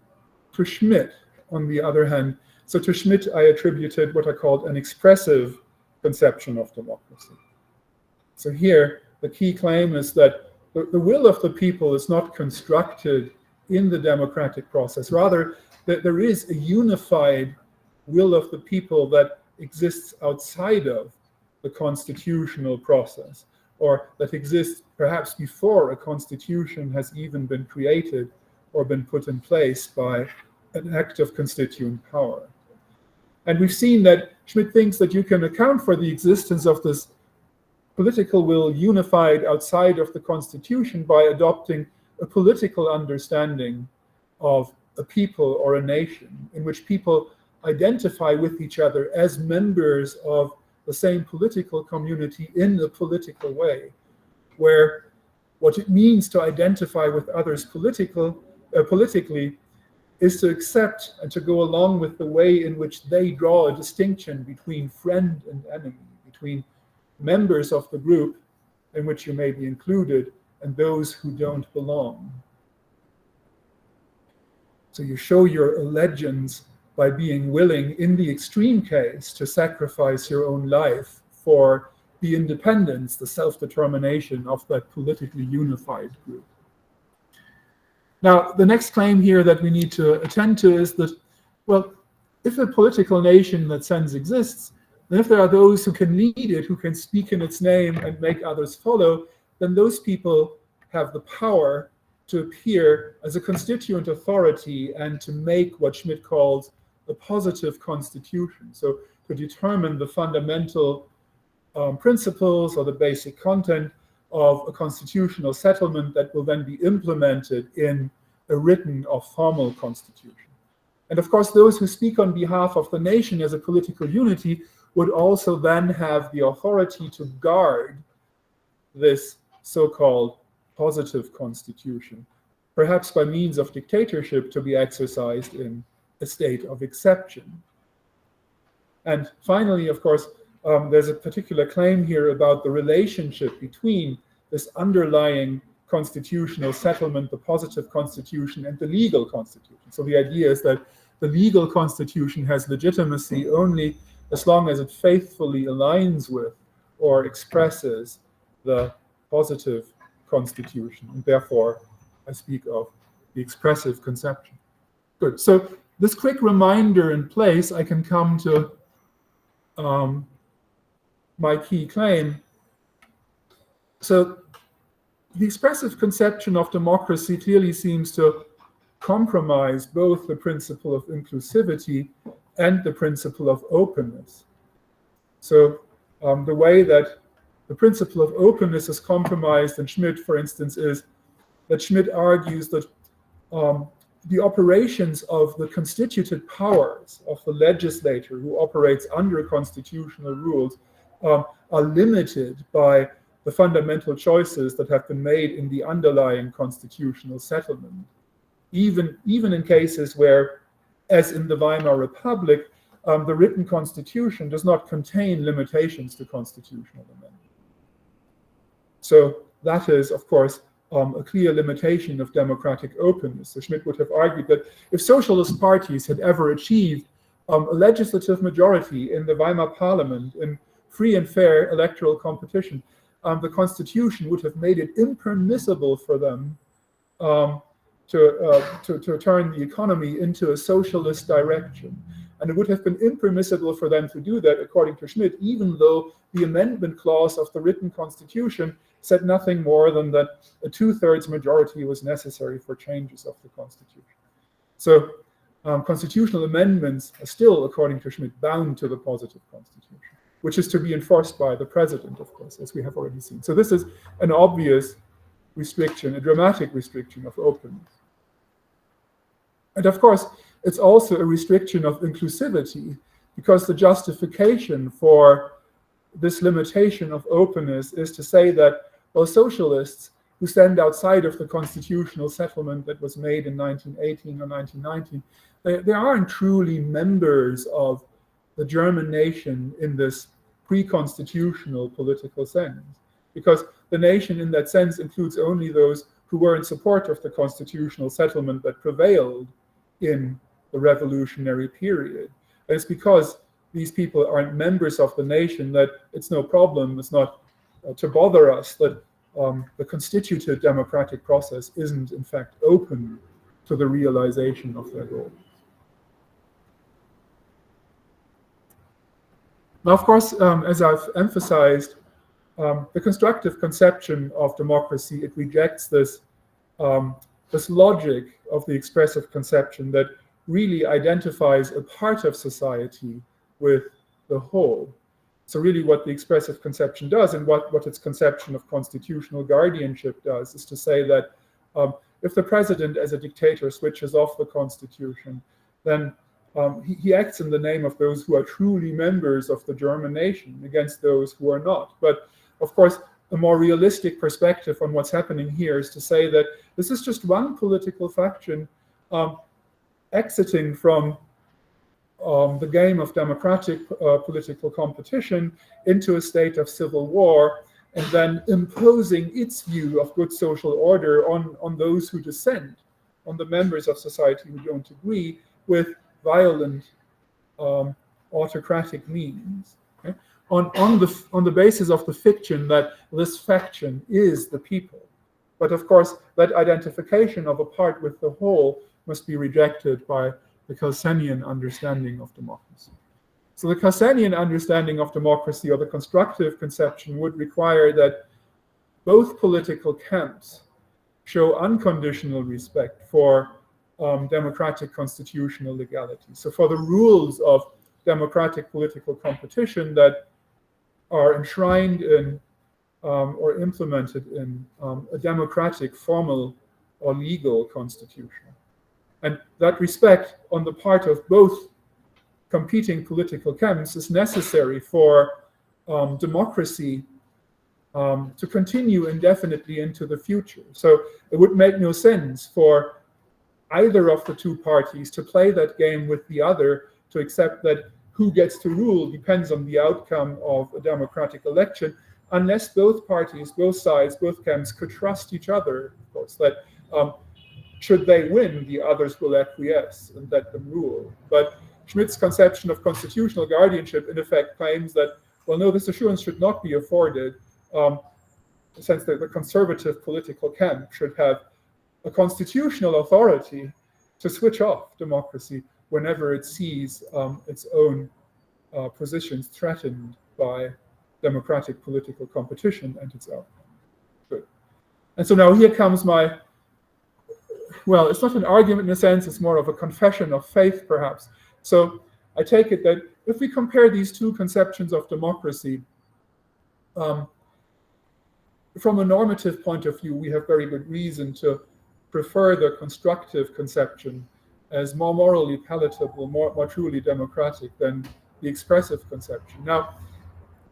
to Schmitt, on the other hand. So to Schmitt, I attributed what I called an expressive conception of democracy. So here, the key claim is that the will of the people is not constructed in the democratic process. Rather, that there is a unified will of the people that exists outside of the constitutional process, or that exists perhaps before a constitution has even been created or been put in place by an act of constituent power. And we've seen that Schmitt thinks that you can account for the existence of this political will unified outside of the constitution by adopting a political understanding of a people or a nation, in which people identify with each other as members of the same political community in a political way, where what it means to identify with others politically is to accept and to go along with the way in which they draw a distinction between friend and enemy, between members of the group in which you may be included and those who don't belong. So you show your allegiance by being willing, in the extreme case, to sacrifice your own life for the independence, the self-determination of that politically unified group. Now, the next claim here that we need to attend to is that, well, if a political nation in that sense exists, then if there are those who can lead it, who can speak in its name and make others follow, then those people have the power to appear as a constituent authority and to make what Schmitt calls a positive constitution. So to determine the fundamental principles or the basic content of a constitutional settlement that will then be implemented in a written or formal constitution. And of course, those who speak on behalf of the nation as a political unity would also then have the authority to guard this so-called positive constitution, perhaps by means of dictatorship to be exercised in a state of exception. And finally, of course, there's a particular claim here about the relationship between this underlying constitutional settlement, the positive constitution, and the legal constitution. So the idea is that the legal constitution has legitimacy only as long as it faithfully aligns with or expresses the positive constitution. And therefore, I speak of the expressive conception. Good. So this quick reminder in place, I can come to my key claim. So the expressive conception of democracy clearly seems to compromise both the principle of inclusivity and the principle of openness. So the way that the principle of openness is compromised in Schmitt, for instance, is that Schmitt argues that the operations of the constituted powers of the legislator who operates under constitutional rules are limited by the fundamental choices that have been made in the underlying constitutional settlement. Even in cases where, as in the Weimar Republic, the written constitution does not contain limitations to constitutional amendment. So that is, of course, a clear limitation of democratic openness. So Schmitt would have argued that if socialist parties had ever achieved a legislative majority in the Weimar Parliament in free and fair electoral competition, the constitution would have made it impermissible for them to turn the economy into a socialist direction. And it would have been impermissible for them to do that, according to Schmitt, even though the amendment clause of the written constitution said nothing more than that a 2/3 majority was necessary for changes of the constitution. So constitutional amendments are still, according to Schmitt, bound to the positive constitution, which is to be enforced by the president, of course, as we have already seen. So this is an obvious restriction, a dramatic restriction of openness. And of course, it's also a restriction of inclusivity, because the justification for this limitation of openness is to say that, well, socialists who stand outside of the constitutional settlement that was made in 1918 or 1919, they aren't truly members of the German nation in this pre-constitutional political sense, because the nation in that sense includes only those who were in support of the constitutional settlement that prevailed in the revolutionary period. And it's because these people aren't members of the nation that it's no problem, it's not to bother us that the constituted democratic process isn't in fact open to the realization of their goal. Now, of course, as I've emphasized, the constructive conception of democracy, it rejects this logic of the expressive conception that really identifies a part of society with the whole. So really what the expressive conception does, and what its conception of constitutional guardianship does, is to say that if the president as a dictator switches off the constitution, then he acts in the name of those who are truly members of the German nation against those who are not. But of course, a more realistic perspective on what's happening here is to say that this is just one political faction exiting from the game of democratic political competition into a state of civil war, and then imposing its view of good social order on those who dissent, on the members of society who don't agree, with violent autocratic means. Okay? On the basis of the fiction that this faction is the people. But of course, that identification of a part with the whole must be rejected by the Kelsenian understanding of democracy. So the Kelsenian understanding of democracy, or the constructive conception, would require that both political camps show unconditional respect for democratic constitutional legality. So for the rules of democratic political competition that are enshrined in or implemented in a democratic formal or legal constitution. And that respect on the part of both competing political camps is necessary for democracy to continue indefinitely into the future. So it would make no sense for either of the two parties to play that game with the other, to accept that who gets to rule depends on the outcome of a democratic election, unless both parties, both sides, both camps could trust each other, of course, that should they win, the others will acquiesce and let them rule. But Schmitt's conception of constitutional guardianship, in effect, claims that, well, no, this assurance should not be afforded, in the sense that the conservative political camp should have a constitutional authority to switch off democracy whenever it sees its own positions threatened by democratic political competition and its outcome. Good. And so now here comes my, well, it's not an argument in a sense, it's more of a confession of faith, perhaps. So I take it that if we compare these two conceptions of democracy, from a normative point of view, we have very good reason to prefer the constructive conception as more morally palatable, more truly democratic than the expressive conception. Now,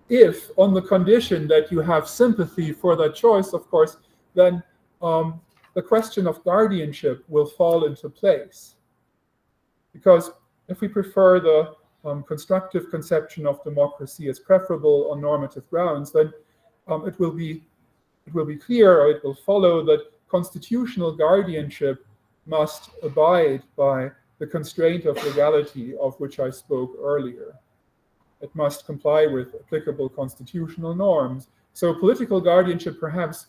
if on the condition that you have sympathy for that choice, of course, then the question of guardianship will fall into place. Because if we prefer the constructive conception of democracy as preferable on normative grounds, then it will be clear, or it will follow, that constitutional guardianship must abide by the constraint of legality of which I spoke earlier. It must comply with applicable constitutional norms. So political guardianship perhaps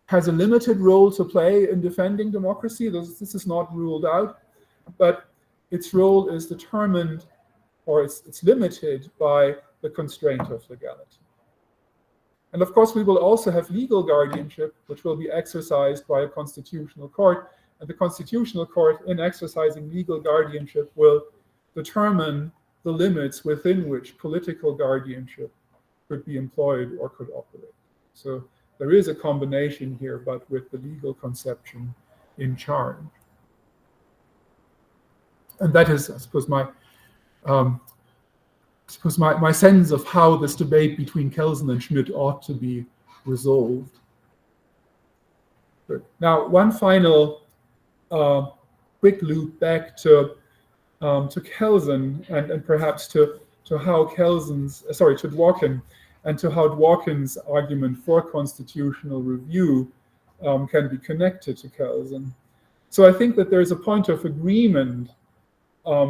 has a limited role to play in defending democracy. This is not ruled out, but its role is determined, or it's limited by the constraint of legality. And of course, we will also have legal guardianship, which will be exercised by a constitutional court. And the constitutional court, in exercising legal guardianship, will determine the limits within which political guardianship could be employed or could operate. So there is a combination here, but with the legal conception in charge. And that is, I suppose, my sense of how this debate between Kelsen and Schmitt ought to be resolved. Good. Now, one final quick loop back to Kelsen and perhaps to how Dworkin, and to how Dworkin's argument for constitutional review can be connected to Kelsen. So I think that there's a point of agreement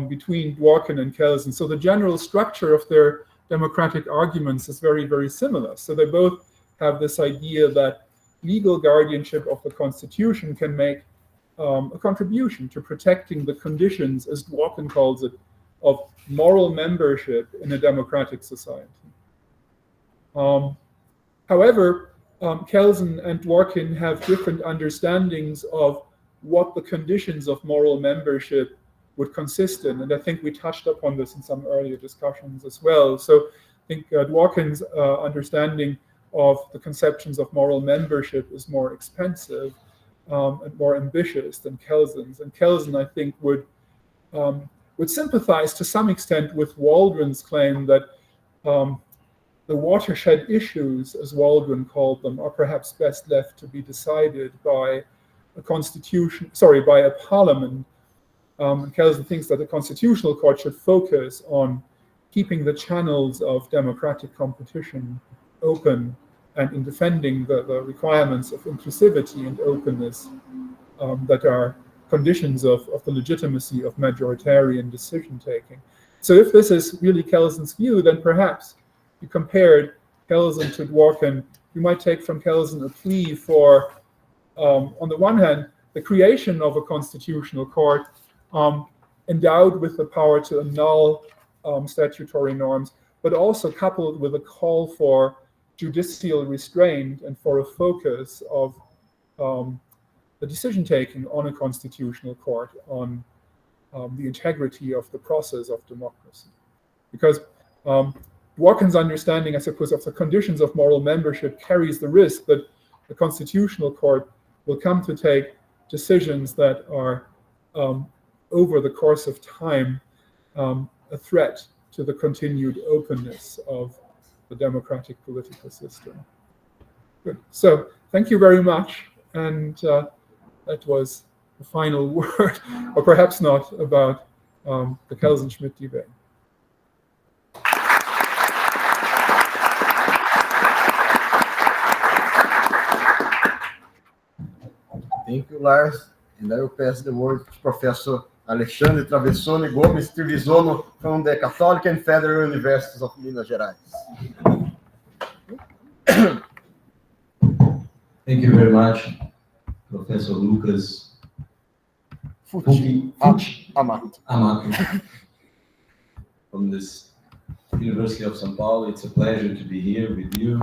between Dworkin and Kelsen. So the general structure of their democratic arguments is very, very similar. So they both have this idea that legal guardianship of the Constitution can make a contribution to protecting the conditions, as Dworkin calls it, of moral membership in a democratic society. However, Kelsen and Dworkin have different understandings of what the conditions of moral membership would consist in. And I think we touched upon this in some earlier discussions as well. So I think Dworkin's understanding of the conceptions of moral membership is more expensive and more ambitious than Kelsen's. And Kelsen, I think, would sympathize to some extent with Waldron's claim that the watershed issues, as Waldron called them, are perhaps best left to be decided by a parliament. Kelsen thinks that the constitutional court should focus on keeping the channels of democratic competition open and in defending the requirements of inclusivity and openness that are conditions of the legitimacy of majoritarian decision-taking. So if this is really Kelsen's view, then perhaps you compared Kelsen to Dworkin, you might take from Kelsen a plea for, on the one hand, the creation of a constitutional court endowed with the power to annul statutory norms, but also coupled with a call for judicial restraint and for a focus of the decision-taking on a constitutional court, on the integrity of the process of democracy. Because Dworkin's understanding, I suppose, of the conditions of moral membership carries the risk that the constitutional court will come to take decisions that are, over the course of time, a threat to the continued openness of the democratic political system. Good. So thank you very much. And that was the final word, or perhaps not, about the Kelsen-Schmitt debate. Thank you, Lars. And I will pass the word to Professor Alexandre Travessone Gomes Trivisono from the Catholic and Federal Universities of Minas Gerais. Thank you very much, Professor Lucas Fucci. Amato. From this University of São Paulo. It's a pleasure to be here with you,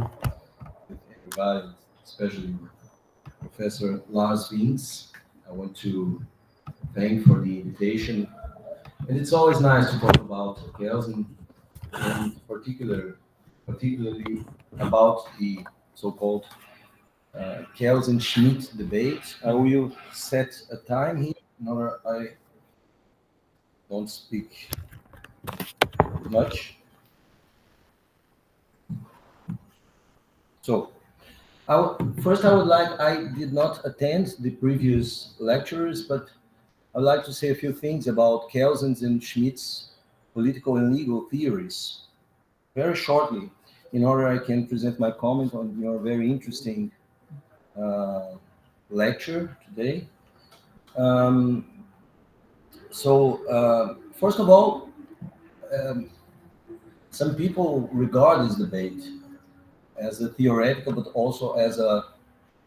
with everybody, especially Professor Lars Vinx. I want to thank for the invitation. And it's always nice to talk about Kelsen, and particularly about the so-called Kelsen-Schmitt debate. I will set a time here in order I don't speak much. So, I did not attend the previous lectures, but I'd like to say a few things about Kelsen's and Schmitt's political and legal theories, very shortly, in order I can present my comment on your very interesting lecture today. First of all, some people regard this debate as a theoretical, but also as a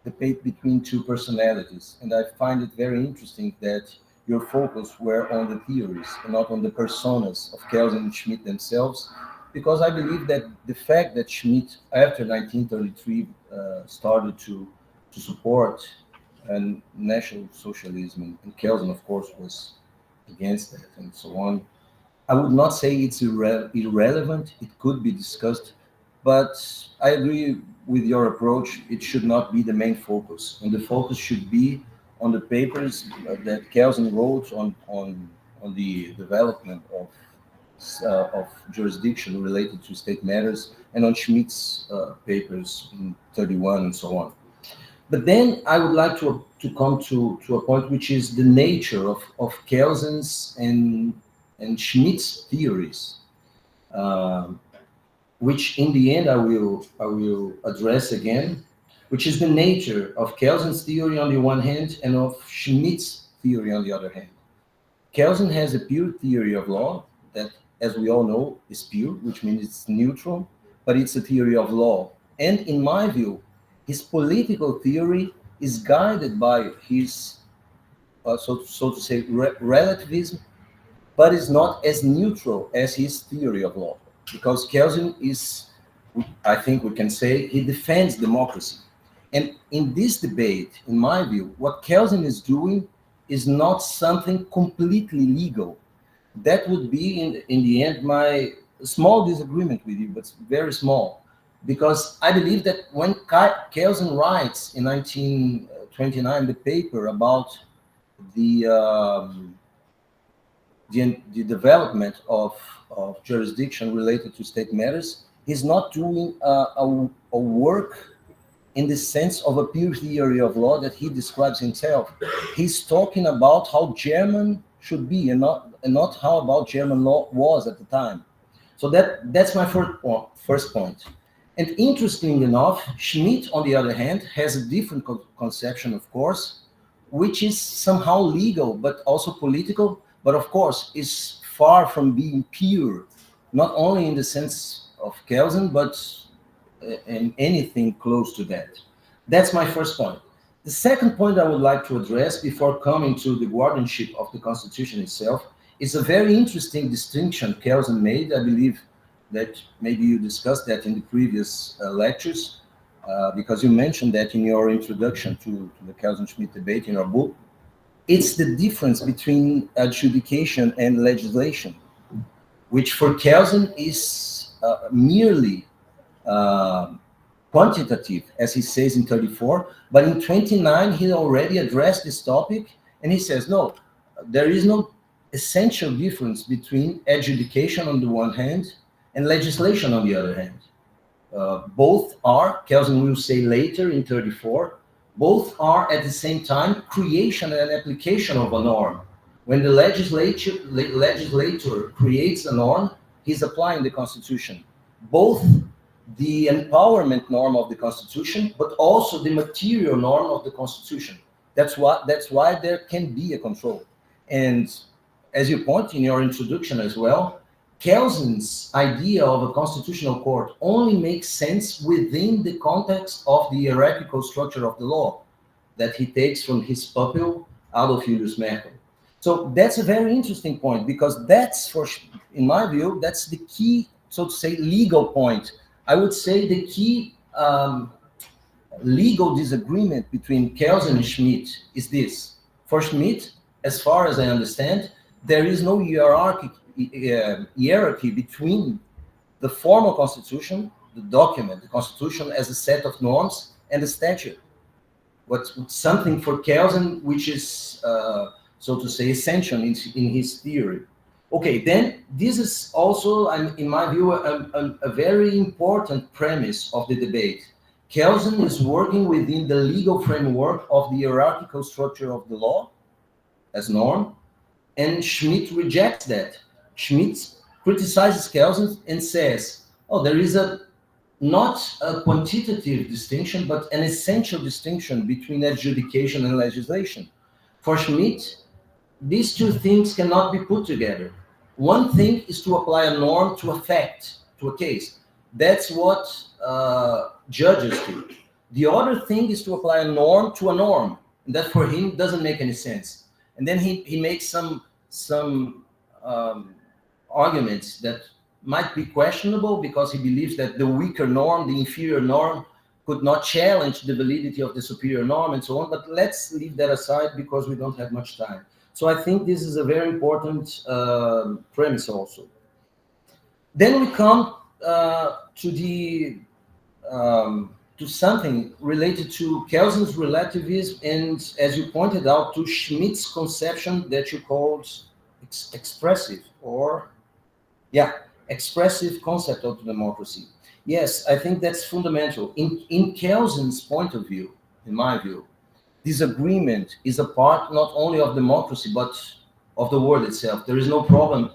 debate between two personalities. And I find it very interesting that your focus were on the theories and not on the personas of Kelsen and Schmitt themselves, because I believe that the fact that Schmitt, after 1933, started to support National Socialism, and Kelsen, of course, was against that and so on. I would not say it's irrelevant. It could be discussed, but I agree with your approach. It should not be the main focus, and the focus should be on the papers that Kelsen wrote on the development of jurisdiction related to state matters, and on Schmitt's papers in 31 and so on. But then I would like to come to a point which is the nature of Kelsen's and Schmitt's theories, which in the end I will address again. which is the nature of Kelsen's theory on the one hand and of Schmitt's theory on the other hand. Kelsen has a pure theory of law that, as we all know, is pure, which means it's neutral, but it's a theory of law. And in my view, his political theory is guided by his, so to say, relativism, but is not as neutral as his theory of law. Because Kelsen is, I think we can say, he defends democracy. And in this debate, in my view, what Kelsen is doing is not something completely legal. That would be, in the end, my small disagreement with you, but very small. Because I believe that when Kelsen writes in 1929 the paper about the development of jurisdiction related to state matters, he's not doing a work in the sense of a pure theory of law that he describes himself. He's talking about how German should be and not how about German law was at the time. So that's my first point. And interestingly enough, Schmitt, on the other hand, has a different conception, of course, which is somehow legal, but also political, but of course is far from being pure, not only in the sense of Kelsen, but in anything close to that. That's my first point. The second point I would like to address before coming to the guardianship of the Constitution itself is a very interesting distinction Kelsen made. I believe that maybe you discussed that in the previous lectures, because you mentioned that in your introduction to the Kelsen-Schmitt debate in your book. It's the difference between adjudication and legislation, which for Kelsen is merely quantitative, as he says in 34, but in 29 he already addressed this topic, and he says, no, there is no essential difference between adjudication on the one hand and legislation on the other hand. Both are, Kelsen will say later in 34, both are at the same time creation and application of a norm. When the legislator creates a norm, he's applying the Constitution. Both the empowerment norm of the Constitution, but also the material norm of the Constitution. That's why there can be a control. And as you point in your introduction as well, Kelsen's idea of a constitutional court only makes sense within the context of the hierarchical structure of the law that he takes from his pupil, Adolf Julius Merkel. So that's a very interesting point, because that's, in my view, that's the key, so to say, legal point. I would say the key legal disagreement between Kelsen and Schmitt is this. For Schmitt, as far as I understand, there is no hierarchy between the formal constitution, the document, the constitution as a set of norms, and the statute. What's something for Kelsen which is, so to say, essential in his theory. Okay, then this is also, in my view, a very important premise of the debate. Kelsen is working within the legal framework of the hierarchical structure of the law as norm, and Schmitt rejects that. Schmitt criticizes Kelsen and says, oh, there is not a quantitative distinction, but an essential distinction between adjudication and legislation. For Schmitt, these two things cannot be put together. One thing is to apply a norm to a fact, to a case. That's what judges do. The other thing is to apply a norm to a norm, and that for him doesn't make any sense. And then he makes some arguments that might be questionable, because he believes that the weaker norm, the inferior norm, could not challenge the validity of the superior norm and so on. But let's leave that aside because we don't have much time. So I think this is a very important premise also. Then we come to something related to Kelsen's relativism and, as you pointed out, to Schmitt's conception that you called expressive, expressive concept of democracy. Yes, I think that's fundamental. In Kelsen's point of view, in my view, disagreement is a part not only of democracy, but of the word itself. There is no problem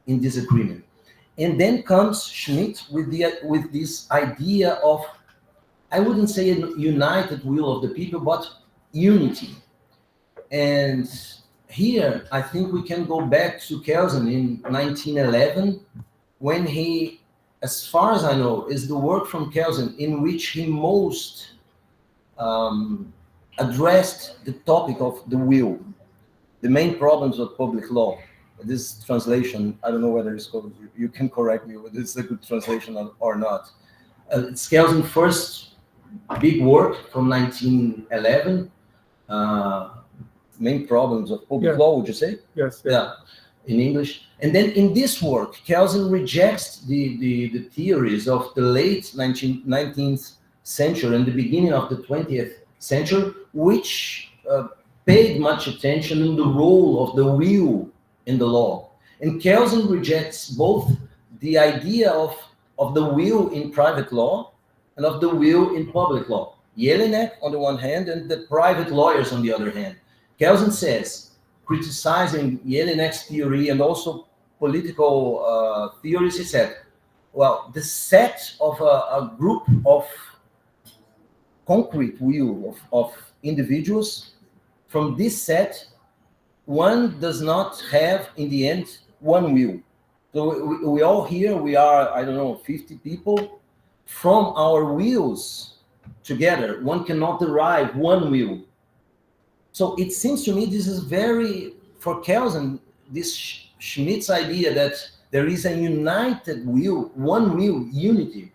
in disagreement. And then comes Schmitt with this idea of I wouldn't say a united will of the people, but unity. And here, I think we can go back to Kelsen in 1911, when he, as far as I know, is the work from Kelsen in which he most addressed the topic of the will, the main problems of public law. This translation, I don't know whether it's called, you can correct me whether it's a good translation or not. It's Kelsen's first big work from 1911, main problems of public law, would you say? Yes. Yeah, in English. And then in this work, Kelsen rejects the theories of the late 19th century and the beginning of the 20th century, which paid much attention in the role of the will in the law. And Kelsen rejects both the idea of the will in private law and of the will in public law. Jelinek on the one hand and the private lawyers on the other hand. Kelsen says, criticizing Jelinek's theory and also political theories, he said, well, the set of a group of concrete will of individuals, from this set, one does not have, in the end, one will. So we all here, we are, I don't know, 50 people. From our wills together, one cannot derive one will. So it seems to me this is very, for Kelsen, this Schmitt's idea that there is a united will, one will, unity.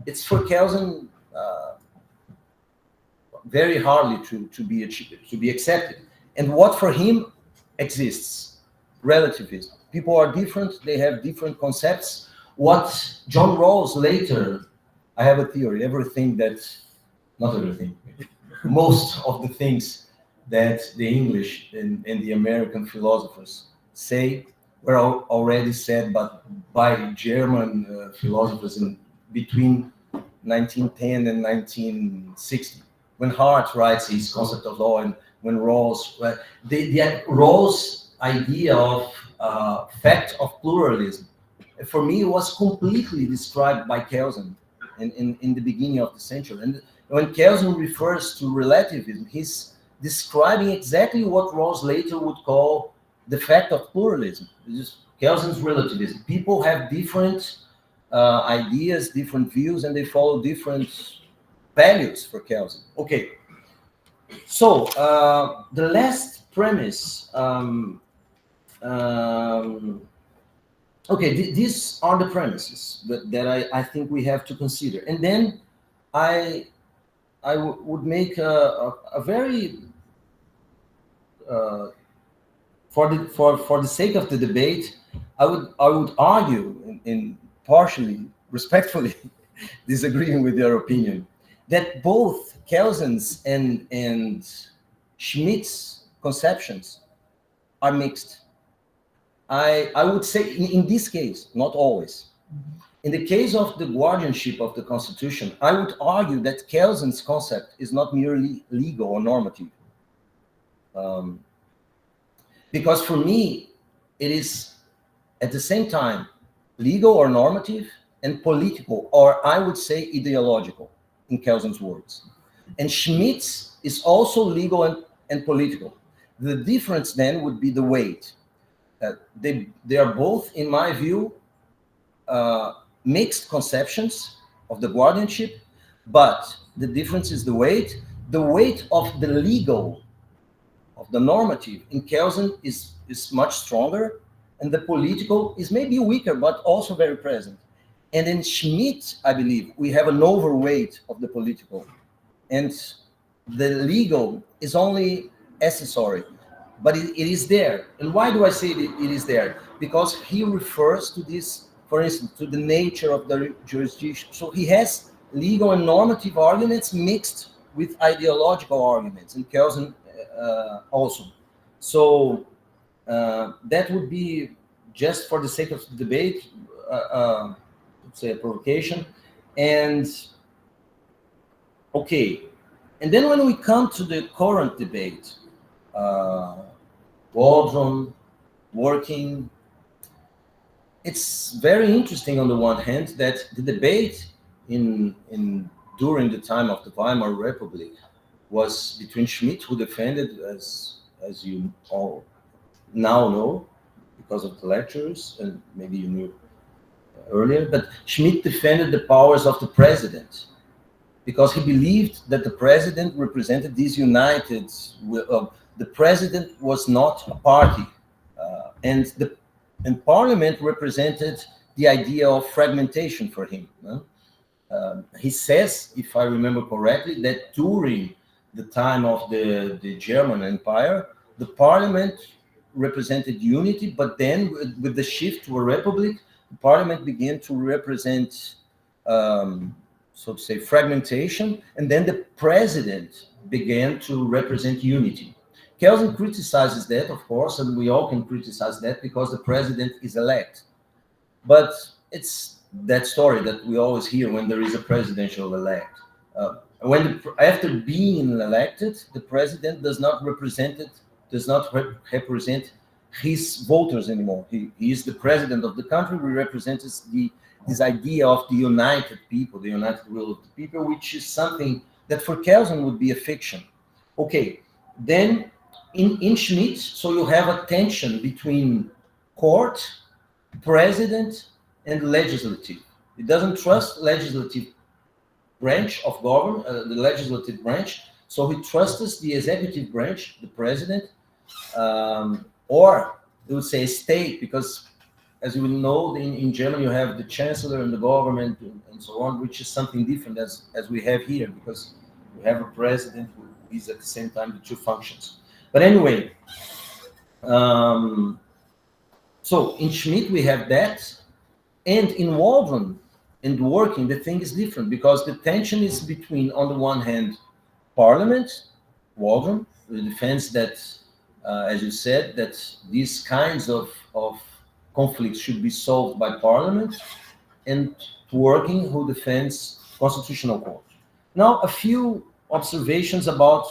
It's for Kelsen very hardly to be accepted. And what for him exists? Relativism. People are different, they have different concepts. What John Rawls later, I have a theory, everything that, not everything, most of the things that the English and the American philosophers say were already said but by German philosophers in between 1910 and 1960. When Hart writes his concept of law and when Rawls, Rawls' idea of fact of pluralism, for me, was completely described by Kelsen in the beginning of the century. And when Kelsen refers to relativism, he's describing exactly what Rawls later would call the fact of pluralism. This Kelsen's relativism. People have different ideas, different views, and they follow different values for Kelsen. Okay. So the last premise. Okay, these are the premises that I think we have to consider, and then I would make a very for the sake of the debate, I would argue in partially respectfully disagreeing with your opinion that both Kelsen's and Schmitt's conceptions are mixed. I would say in this case, not always. In the case of the guardianship of the Constitution, I would argue that Kelsen's concept is not merely legal or normative. Because for me, it is at the same time legal or normative and political, or I would say ideological, in Kelsen's words. And Schmitt's is also legal and political. The difference then would be the weight. They are both, in my view, mixed conceptions of the guardianship, but the difference is the weight. The weight of the legal, of the normative in Kelsen is much stronger, and the political is maybe weaker, but also very present. And in Schmitt, I believe, we have an overweight of the political, and the legal is only accessory. But it is there. And why do I say it is there? Because he refers to this, for instance, to the nature of the jurisdiction. So he has legal and normative arguments mixed with ideological arguments, and Kelsen also. So that would be, just for the sake of the debate, let's say a provocation. And okay. And then when we come to the current debate, Waldron, Dworkin, it's very interesting on the one hand that the debate in during the time of the Weimar Republic was between Schmitt, who defended, as you all now know, because of the lectures, and maybe you knew earlier, but Schmitt defended the powers of the president because he believed that the president represented these united, the president was not a party, and parliament represented the idea of fragmentation for him. He says, if I remember correctly, that during the time of the German Empire, the parliament represented unity, but then with the shift to a republic, the parliament began to represent, so to say, fragmentation, and then the president began to represent unity. Kelsen criticizes that, of course, and we all can criticize that because the president is elect. But it's that story that we always hear when there is a presidential elect. After being elected, the president does not represent his voters anymore. He is the president of the country. He represents this idea of the united people, the united will of the people, which is something that for Kelsen would be a fiction. Okay, then in Schmitt, so you have a tension between court, president, and legislative. He doesn't trust legislative branch of government, the legislative branch, so he trusts the executive branch, the president, or they would say state, because as you will know, in Germany you have the chancellor and the government and so on, which is something different as we have here, because we have a president who is at the same time the two functions. But anyway, so in Schmitt we have that, and in Waldron and Dworkin the thing is different, because the tension is between, on the one hand, parliament, Waldron, who defends that, as you said, that these kinds of conflicts should be solved by parliament, and Dworkin, who defends constitutional court. Now, a few observations about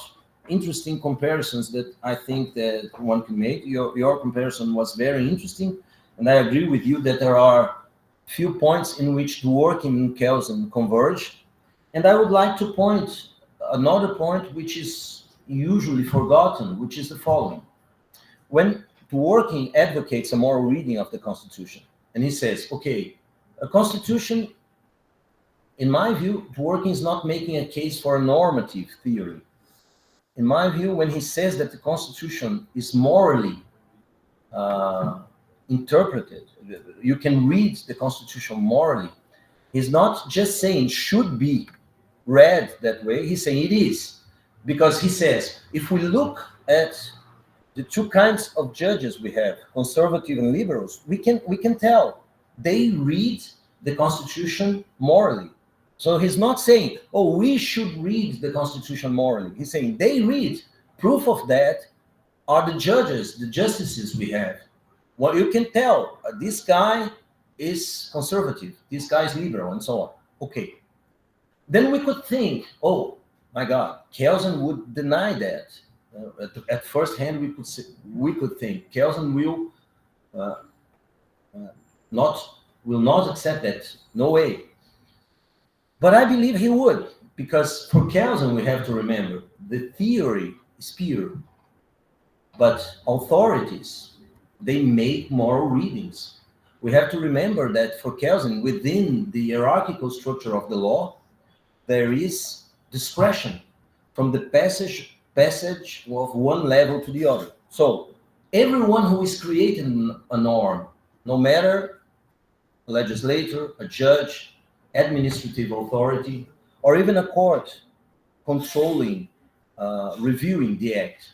interesting comparisons that I think that one can make. Your comparison was very interesting, and I agree with you that there are few points in which Dworkin and Kelsen converge. And I would like to point another point which is usually forgotten, which is the following. When Dworkin advocates a moral reading of the Constitution, and he says, okay, a Constitution, in my view, Dworkin is not making a case for a normative theory. In my view, when he says that the Constitution is morally interpreted, you can read the Constitution morally, he's not just saying should be read that way, he's saying it is. Because he says, if we look at the two kinds of judges we have, conservative and liberals, we can tell they read the Constitution morally. So he's not saying, oh, we should read the Constitution morally. He's saying they read. Proof of that are the judges, the justices we have. Well, you can tell this guy is conservative, this guy is liberal, and so on. Okay. Then we could think, oh my God, Kelsen would deny that. At first hand, we could think Kelsen will not accept that. No way. But I believe he would, because for Kelsen we have to remember the theory is pure, but authorities, they make moral readings. We have to remember that for Kelsen, within the hierarchical structure of the law, there is discretion from the passage of one level to the other. So everyone who is creating a norm, no matter a legislator, a judge, administrative authority, or even a court controlling, reviewing the act,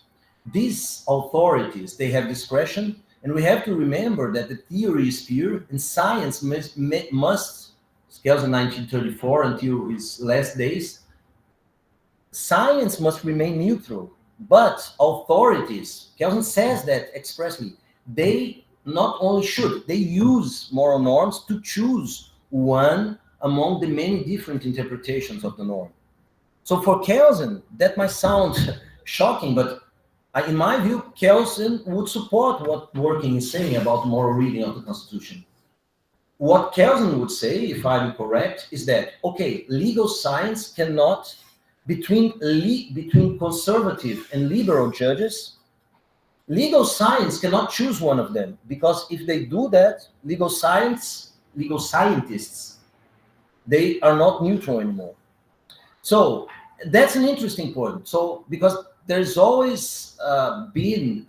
these authorities, they have discretion, and we have to remember that the theory is pure, and science must Kelsen 1934 until his last days, science must remain neutral, but authorities, Kelsen says that expressly, they not only should, they use moral norms to choose one among the many different interpretations of the norm. So for Kelsen, that might sound shocking, but in my view, Kelsen would support what Dworkin is saying about moral reading of the Constitution. what Kelsen would say, if I'm correct, is that, okay, legal science cannot, between conservative and liberal judges, legal science cannot choose one of them, because if they do that, legal scientists, they are not neutral anymore. So that's an interesting point. So because there's always been,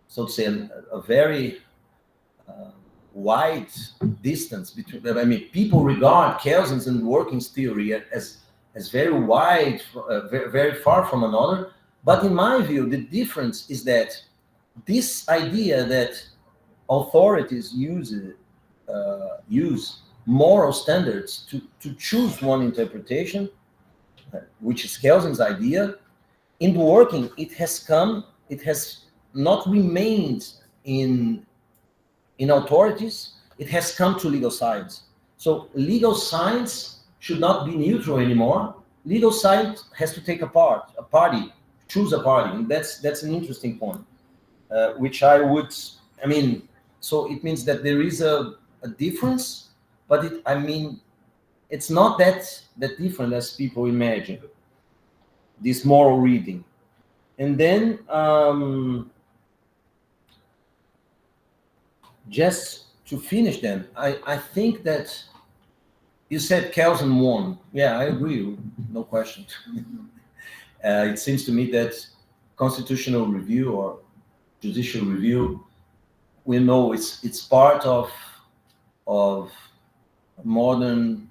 so to say, a very wide distance between, I mean, people regard Kelsen's and Dworkin's theory as very wide, very far from another. But in my view, the difference is that this idea that authorities use moral standards to choose one interpretation, which is Kelsen's idea, in Dworkin, it has not remained in authorities, it has come to legal science. So legal science should not be neutral anymore. Legal science has to take a party, choose a party, and that's an interesting point, which I mean, so it means that there is a difference, but it's not that different as people imagine, this moral reading. And then just to finish then, I think that you said Kelsen won. Yeah, I agree, no question. It seems to me that constitutional review or judicial review, we know it's part of modern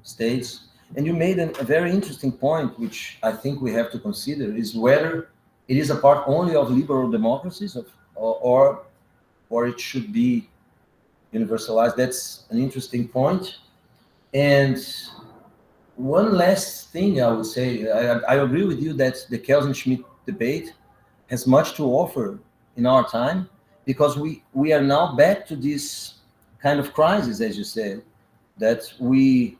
states. And you made a very interesting point, which I think we have to consider, is whether it is a part only of liberal democracies or it should be universalized. That's an interesting point. And one last thing I would say, I agree with you that the Kelsen and Schmitt debate has much to offer in our time, because we are now back to this kind of crisis, as you said, that we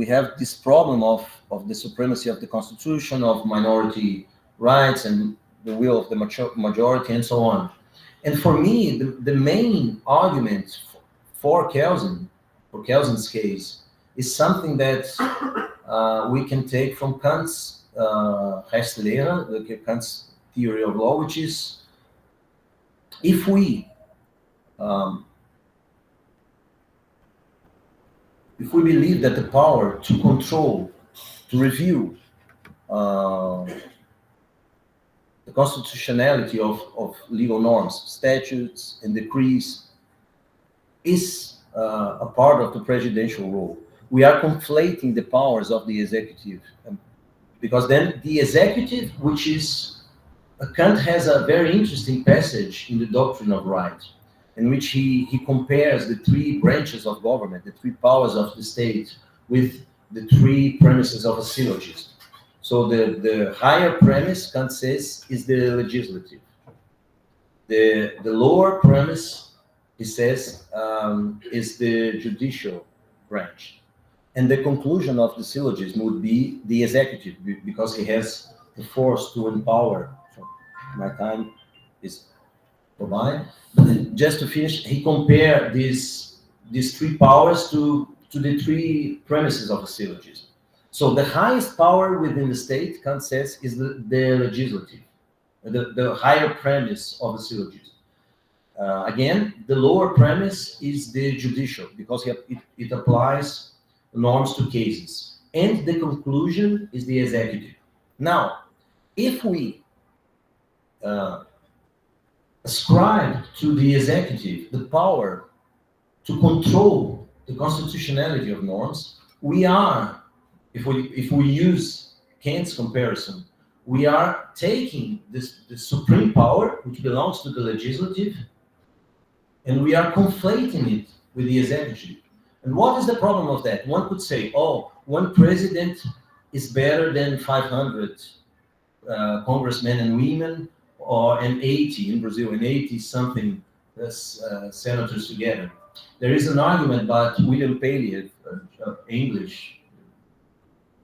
have this problem of the supremacy of the Constitution, of minority rights and the will of the majority, and so on. And for me, the main argument for Kelsen's case, is something that we can take from Kant's Rechtslehre, Kant's theory of law, which is, if we believe that the power to control, to review the constitutionality of legal norms, statutes, and decrees is a part of the presidential role, we are conflating the powers of the executive, because then the executive, which is, Kant has a very interesting passage in the Doctrine of Right, in which he compares the three branches of government, the three powers of the state, with the three premises of a syllogism. So the higher premise, Kant says, is the legislative. The lower premise, he says, is the judicial branch. And the conclusion of the syllogism would be the executive, because he has the force to empower. So my time is provided. But then just to finish, he compared these three powers to the three premises of a syllogism. So the highest power within the state, Kant says, is the legislative, the higher premise of the syllogism. Again, the lower premise is the judicial, because it applies norms to cases. And the conclusion is the executive. Now, if we ascribe to the executive the power to control the constitutionality of norms, we are, if we use Kant's comparison, we are taking the supreme power, which belongs to the legislative, and we are conflating it with the executive. And what is the problem of that? One could say, oh, one president is better than 500 congressmen and women, and 80 in Brazil, and 80 something senators together. There is an argument by William Paley, English,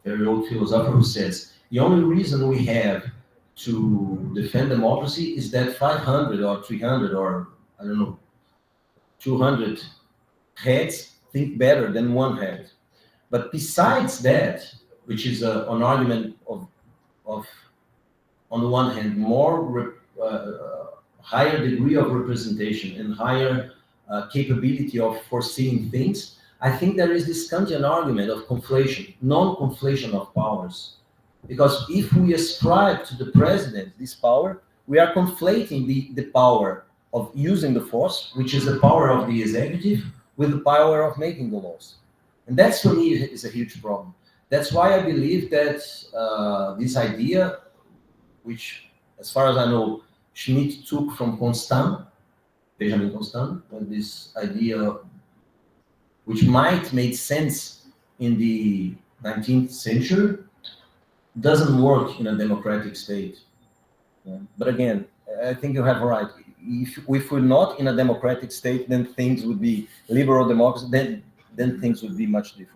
very old philosopher, who says, the only reason we have to defend democracy is that 500 or 300 or, I don't know, 200 heads think better than one head. But besides that, which is an argument of on the one hand, higher degree of representation and higher capability of foreseeing things, I think there is this Kantian argument of conflation, non-conflation of powers. Because if we ascribe to the president this power, we are conflating the power of using the force, which is the power of the executive, with the power of making the laws. And that's, for me, is a huge problem. That's why I believe that this idea, which, as far as I know, Schmitt took from Constant, Benjamin Constant, and this idea, which might make sense in the 19th century, doesn't work in a democratic state. But again, I think you have right. If we're not in a democratic state, then things would be liberal democracy, then things would be much different.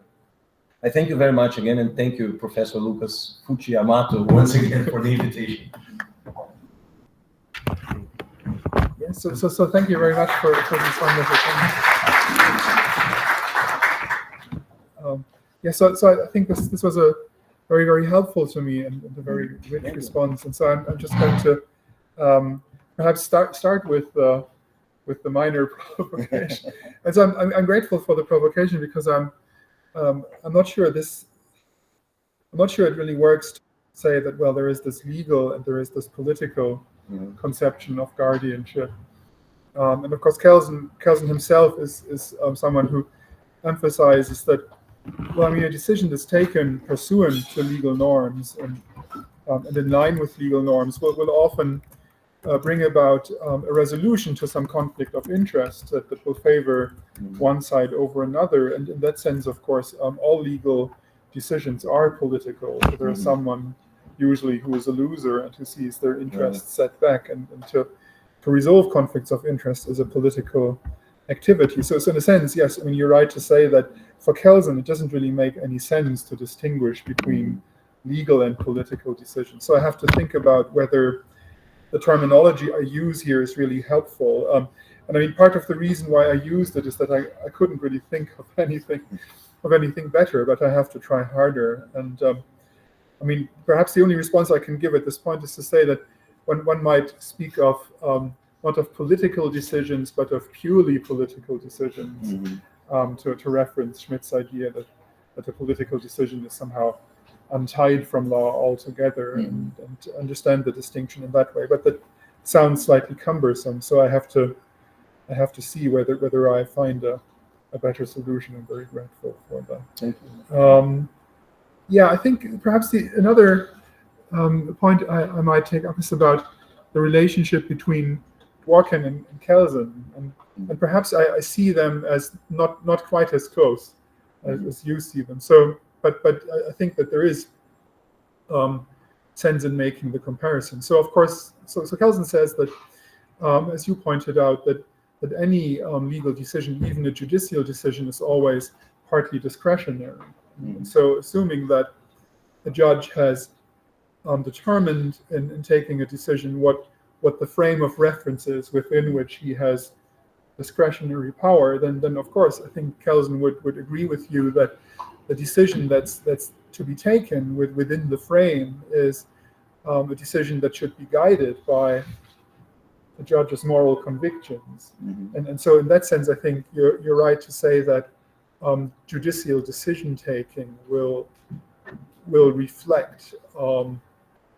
I thank you very much again, and thank you, Professor Lucas Fucci Amato, once again for the invitation. Yeah, so thank you very much for this wonderful thing. So I think this was a very, very helpful to me and a very rich response. And so I'm just going to perhaps start with the minor provocation. And so I'm grateful for the provocation, because I'm not sure it really works to say that, well, there is this legal and there is this political conception of guardianship. And of course, Kelsen himself is someone who emphasizes that, well, I mean, a decision that's taken pursuant to legal norms and in line with legal norms will often bring about a resolution to some conflict of interest that will favor one side over another. And in that sense, of course, all legal decisions are political. So there is someone usually who is a loser and who sees their interests set back, and to resolve conflicts of interest is a political activity. So in a sense, yes, I mean, you're right to say that for Kelsen, it doesn't really make any sense to distinguish between legal and political decisions. So I have to think about whether the terminology I use here is really helpful. And I mean, part of the reason why I used it is that I couldn't really think of anything better, but I have to try harder. And I mean, perhaps the only response I can give at this point is to say that when one might speak of not of political decisions, but of purely political decisions, to reference Schmitt's idea that a political decision is somehow untied from law altogether, and to understand the distinction in that way. But that sounds slightly cumbersome, so I have to see whether I find a better solution. I'm very grateful for that. Thank you. I think perhaps another point I might take up is about the relationship between Dworkin and Kelsen, and perhaps I see them as not quite as close as you see them. So, but I think that there is sense in making the comparison. So of course, so Kelsen says that, as you pointed out, that any legal decision, even a judicial decision, is always partly discretionary. And so assuming that a judge has determined in taking a decision what the frame of reference is within which he has discretionary power, then of course I think Kelsen would agree with you that the decision that's to be taken within the frame is a decision that should be guided by the judge's moral convictions. And so in that sense, I think you're right to say that judicial decision taking will reflect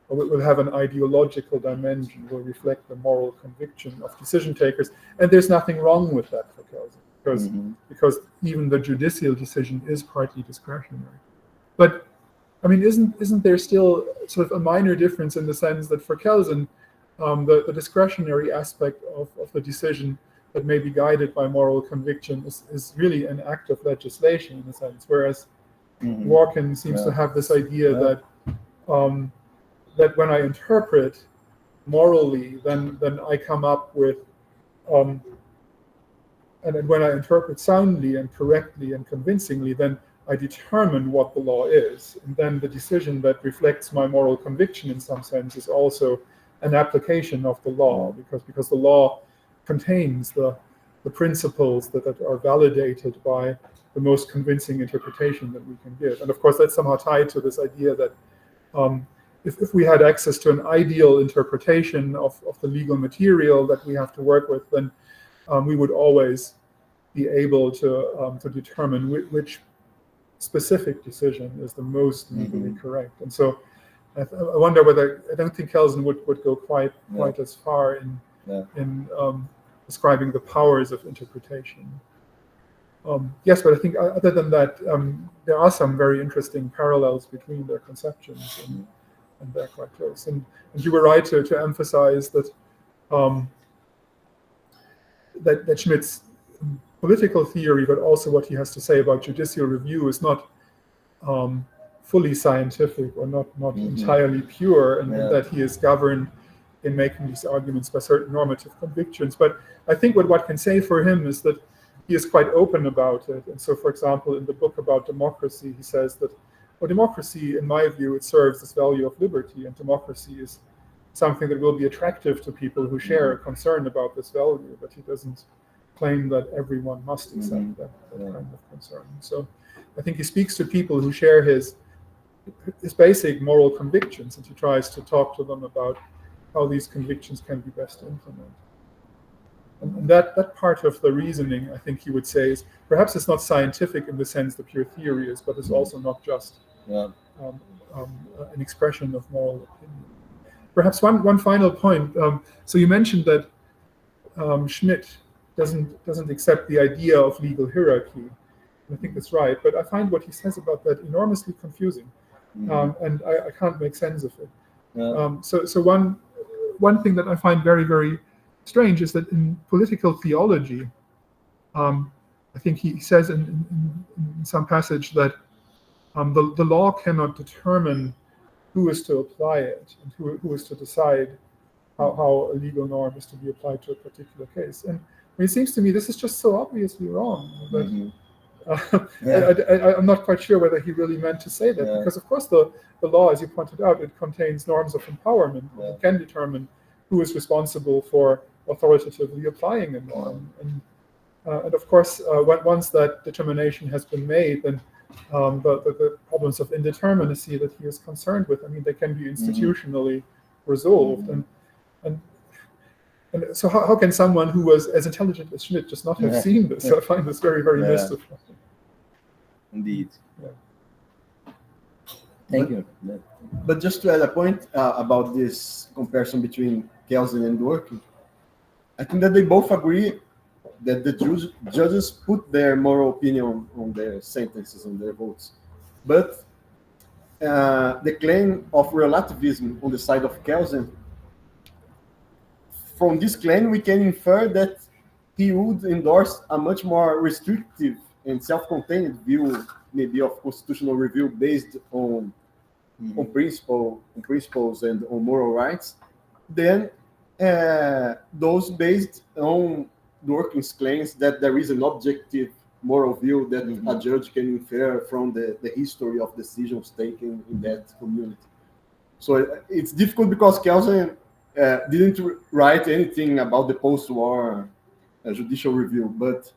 will have an ideological dimension, will reflect the moral conviction of decision takers. And there's nothing wrong with that for Kelsen, because even the judicial decision is partly discretionary. But I mean, isn't there still sort of a minor difference in the sense that for Kelsen, the discretionary aspect of the decision that may be guided by moral conviction is really an act of legislation in a sense, whereas Dworkin seems to have this idea that that when I interpret morally, then I come up with, and when I interpret soundly and correctly and convincingly, then I determine what the law is. And then the decision that reflects my moral conviction in some sense is also an application of the law, because the law contains the the principles that are validated by the most convincing interpretation that we can give. And of course, that's somehow tied to this idea that if we had access to an ideal interpretation of the legal material that we have to work with, then we would always be able to determine which specific decision is the most legally correct. And so I wonder whether, I don't think Kelsen would go quite as far in describing the powers of interpretation. Yes, but I think other than that, there are some very interesting parallels between their conceptions, and they're quite close. And you were right to emphasize that that Schmitt's political theory, but also what he has to say about judicial review, is not fully scientific or not entirely pure, and that he is governed in making these arguments by certain normative convictions. But I think what one can say for him is that he is quite open about it. And so, for example, in the book about democracy, he says that, well, democracy, in my view, it serves this value of liberty, and democracy is something that will be attractive to people who share a concern about this value, but he doesn't claim that everyone must accept that kind of concern. So I think he speaks to people who share his basic moral convictions, and he tries to talk to them about how these convictions can be best implemented. And that part of the reasoning, I think he would say, is perhaps it's not scientific in the sense the pure theory is, but it's also not just an expression of moral opinion. Perhaps one final point. So you mentioned that Schmitt doesn't accept the idea of legal hierarchy. I think that's right, but I find what he says about that enormously confusing, and I can't make sense of it. So one thing that I find very, very strange is that in political theology, I think he says in some passage that the law cannot determine who is to apply it and who is to decide how a legal norm is to be applied to a particular case. And it seems to me this is just so obviously wrong that I'm not quite sure whether he really meant to say that, because of course the law, as you pointed out, it contains norms of empowerment. It can determine who is responsible for authoritatively applying a norm. And of course, once that determination has been made, then the problems of indeterminacy that he is concerned with, I mean, they can be institutionally resolved. And so how can someone who was as intelligent as Schmitt just not have seen this? So I find this very, very mystifying. Indeed. Thank you. But just to add a point about this comparison between Kelsen and Dworkin, I think that they both agree that the judges put their moral opinion on their sentences, on their votes. But the claim of relativism on the side of Kelsen, from this claim we can infer that he would endorse a much more restrictive and self-contained view, maybe, of constitutional review based on principles and on moral rights, than those based on Dworkin's claims that there is an objective moral view that a judge can infer from the history of decisions taken in that community. So it's difficult because Kelsen didn't write anything about the post-war judicial review, but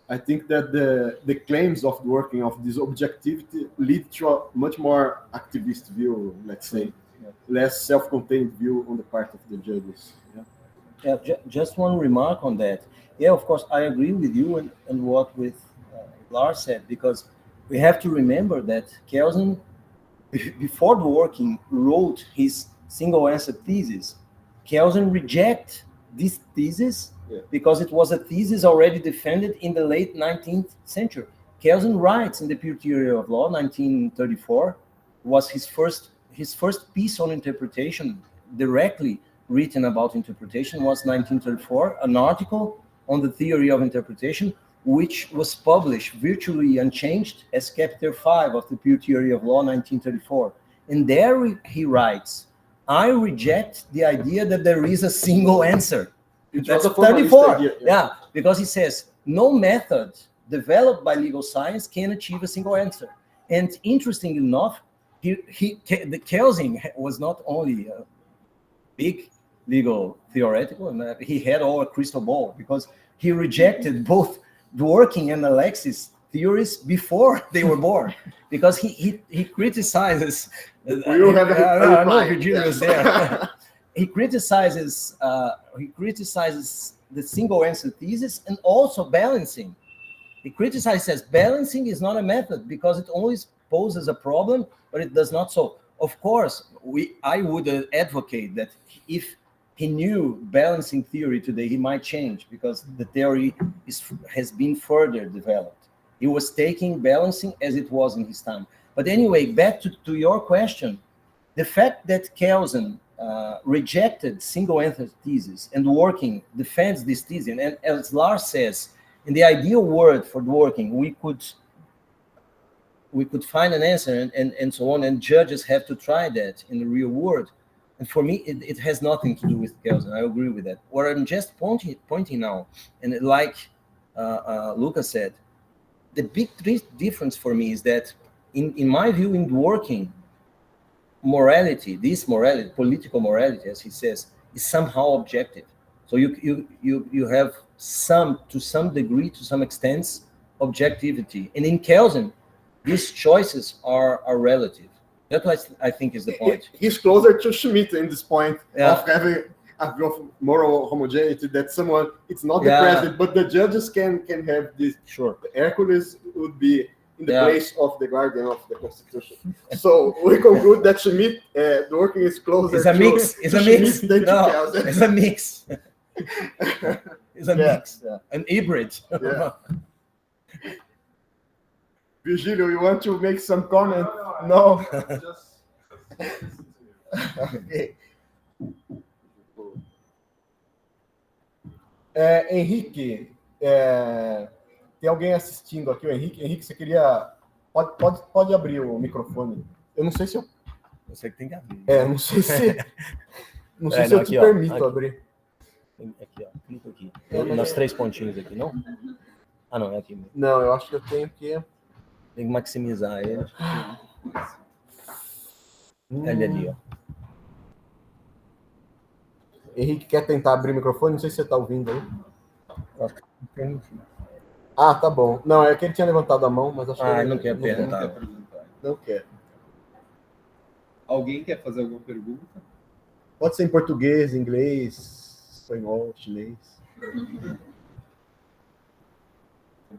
I think that the claims of Dworkin of this objectivity lead to a much more activist view, let's say, less self-contained view on the part of the judges. Just one remark on that. Of course, I agree with you and what with Lars said, because we have to remember that Kelsen, before Dworkin wrote his single answer thesis, Kelsen rejected this thesis because it was a thesis already defended in the late 19th century. Kelsen writes in the Pure Theory of Law, 1934, was his first piece on interpretation, directly written about interpretation, was 1934, an article on the theory of interpretation, which was published virtually unchanged as chapter 5 of the Pure Theory of Law, 1934. And there he writes, I reject the idea that there is a single answer. That's 34. Because he says, no method developed by legal science can achieve a single answer. And interestingly enough, the Kelsen was not only big legal theoretical, and he had all a crystal ball, because he rejected both Dworkin and Alexis theories before they were born, because he criticizes. We will have I know Virginia is there. He criticizes the single answer thesis and also balancing. He criticizes balancing is not a method because it always poses a problem, but it does not solve. Of course, I would advocate that if he knew balancing theory today, he might change because the theory has been further developed. He was taking balancing as it was in his time. But anyway, back to your question, the fact that Kelsen rejected single answer thesis and Dworkin defends this thesis, and as Lars says, in the ideal world for Dworkin, we could find an answer and so on, and judges have to try that in the real world. And for me, it has nothing to do with Kelsen. I agree with that. What I'm just pointing now, and like Lucas said, the big difference for me is that, in my view, in Dworkin, morality, political morality, as he says, is somehow objective. So you have to some degree, to some extent, objectivity. And in Kelsen, these choices are relative. That's what I think is the point. He's closer to Schmitt in this point of having a view of moral homogeneity, that someone, it's not the president, but the judges can have this. Sure. Hercules would be in the place of the guardian of the Constitution. So we conclude that Schmitt, Dworkin is closer it's a mix. It's a mix. Than No, it's a mix. It's a mix. Yeah. An hybrid. Yeah. Virgilio, you want to make some comment? No. Okay. Henrique, tem alguém assistindo aqui, o Henrique. Henrique, você queria... Pode abrir o microfone. Eu não sei se eu... Você que tem que abrir. Não sei se... Não sei se eu te permito abrir. Aqui, ó. Clica aqui. Nas 3 pontinhos aqui, não? Ah, não, é aqui mesmo. Não, eu acho que eu tenho que... Tem que maximizar ele. Ele ali, ó. Henrique quer tentar abrir o microfone? Não sei se você está ouvindo aí. Acho que não tem. Ah, tá bom. Não, é que ele tinha levantado a mão, mas acho que ele não quer perguntar. Não quer. Alguém quer fazer alguma pergunta? Pode ser em português, inglês, espanhol, chinês.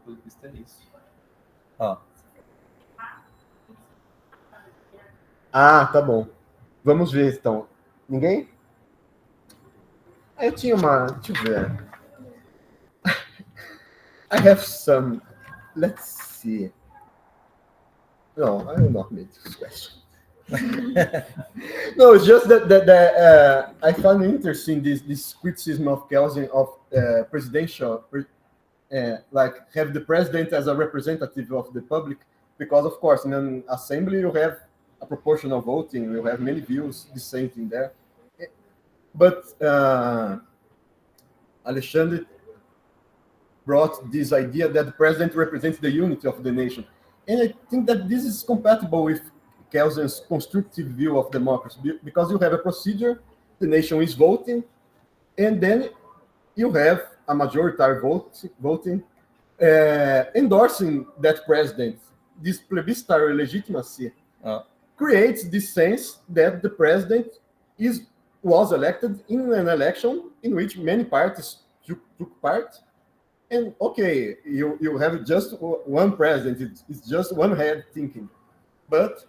Pelo visto é isso. Ó. Ah, tá bom. Vamos ver, então. Ninguém? Eu tinha uma... Deixa eu ver. I have some... Let's see. No, I will not make this question. No, it's just that I found interesting this criticism of Kelsen of presidential, like have the president as a representative of the public, because of course in an assembly you have a proportional voting, you have many views dissenting there. But Alexandre brought this idea that the president represents the unity of the nation. And I think that this is compatible with Kelsen's constructive view of democracy, because you have a procedure, the nation is voting, and then you have a majority voting, endorsing that president. This plebiscitary legitimacy creates this sense that the president was elected in an election in which many parties took part. And okay, you have just one president, it's just one head thinking. But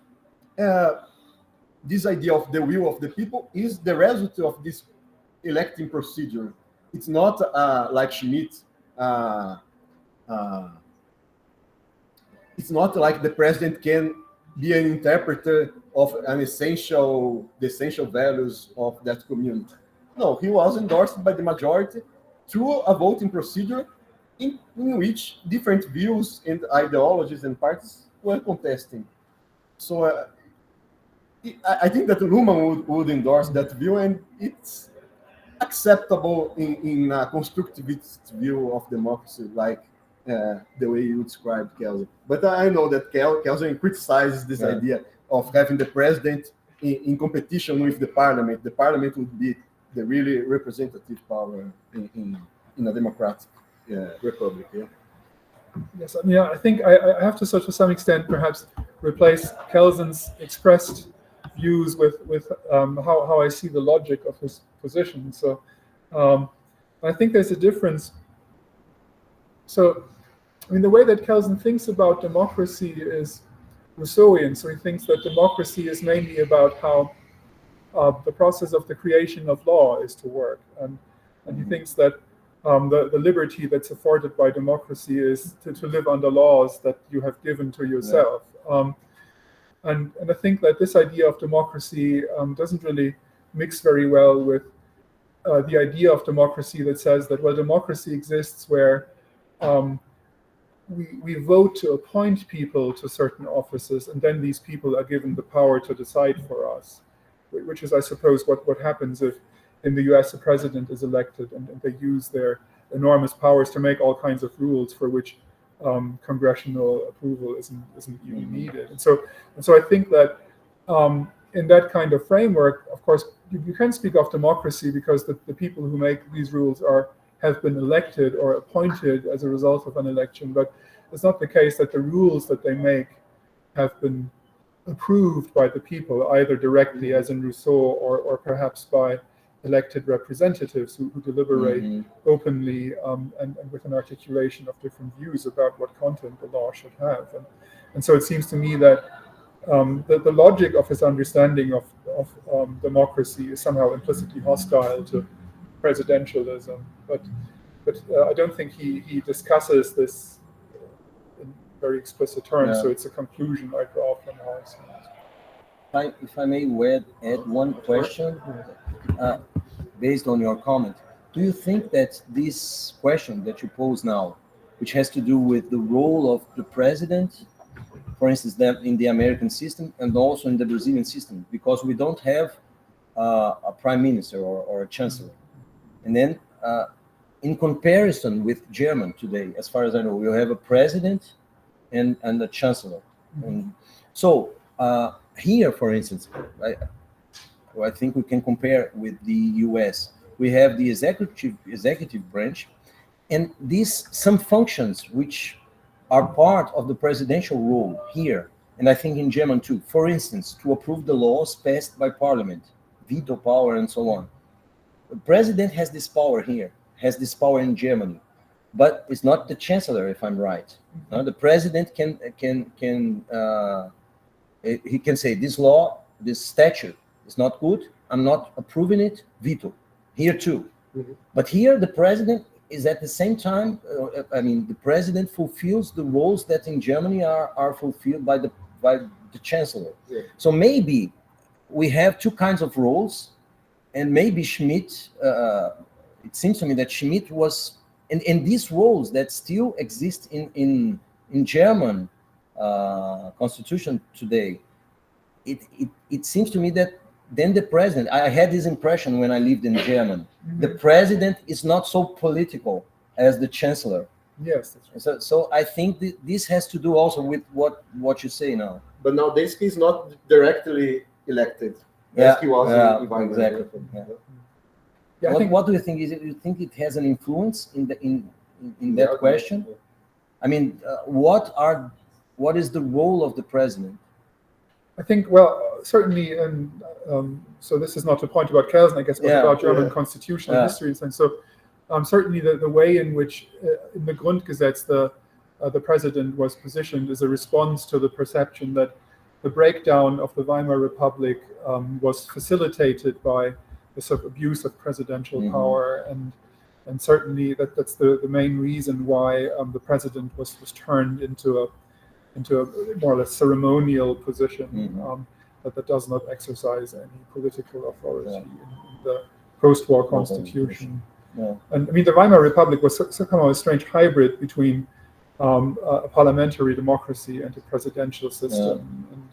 this idea of the will of the people is the result of this electing procedure. It's not like Schmitt. It's not like the president can be an interpreter of the essential values of that community. No, he was endorsed by the majority through a voting procedure in which different views and ideologies and parties were contesting. So I think that Luhmann would endorse that view, and it's acceptable in a constructivist view of democracy, like the way you described Kelsen. But I know that Kelsen criticizes this idea of having the president in competition with the parliament. The parliament would be the really representative power in a democratic republic. Yeah. Yes, I mean, I think I have to, to some extent, perhaps replace Kelsen's expressed views with how I see the logic of his position. So I think there's a difference. So, I mean, the way that Kelsen thinks about democracy is Rousseauian. So he thinks that democracy is mainly about how the process of the creation of law is to work. And he thinks that the liberty that's afforded by democracy is to live under laws that you have given to yourself. And I think that this idea of democracy doesn't really mix very well with the idea of democracy that says that, well, democracy exists where we vote to appoint people to certain offices, and then these people are given the power to decide for us, which is, I suppose, what happens if in the US a president is elected and they use their enormous powers to make all kinds of rules for which congressional approval isn't even needed. And so I think that in that kind of framework, of course, you can speak of democracy because the people who make these rules have been elected or appointed as a result of an election, but it's not the case that the rules that they make have been approved by the people, either directly, as in Rousseau, or perhaps by elected representatives who deliberate openly and with an articulation of different views about what content the law should have. And so it seems to me that the logic of his understanding of democracy is somehow implicitly hostile to presidentialism, but I don't think he discusses this in very explicit terms. So it's a conclusion I draw from how I see it. If I may add one question based on your comment, do you think that this question that you pose now, which has to do with the role of the president, for instance, in the American system and also in the Brazilian system, because we don't have a prime minister or a chancellor, and then in comparison with German today, as far as I know, we have a president and a chancellor. And so here, for instance, I think we can compare with the US. We have the executive branch, and some functions which are part of the presidential role here, and I think in German too. For instance, to approve the laws passed by parliament, veto power, and so on. The president has this power here, has this power in Germany, but it's not the chancellor, if I'm right. The president he can say this law, this statute is not good, I'm not approving it, veto. Here too. But here the president is at the same time, the president fulfills the roles that in Germany are fulfilled by the chancellor. So maybe we have two kinds of roles, and maybe Schmitt, it seems to me that Schmitt was, in these roles that still exist in German constitution today, it seems to me that then the president, I had this impression when I lived in Germany, the president is not so political as the chancellor. Yes, that's right. So I think this has to do also with what you say now. But nowadays he's not directly elected. As he was in exactly. What do you think? Do you think it has an influence in that question? I mean, what is the role of the president? I think, well, certainly, and so this is not a point about Kelsen, I guess, but about German constitutional history and things. So certainly the way in which in the Grundgesetz the president was positioned is a response to the perception that the breakdown of the Weimar Republic was facilitated by the sort of abuse of presidential power, and certainly that's the main reason why the president was turned into a more or less ceremonial position that does not exercise any political authority in the post-war constitution. And I mean, the Weimar Republic was somehow a strange hybrid between a parliamentary democracy and a presidential system.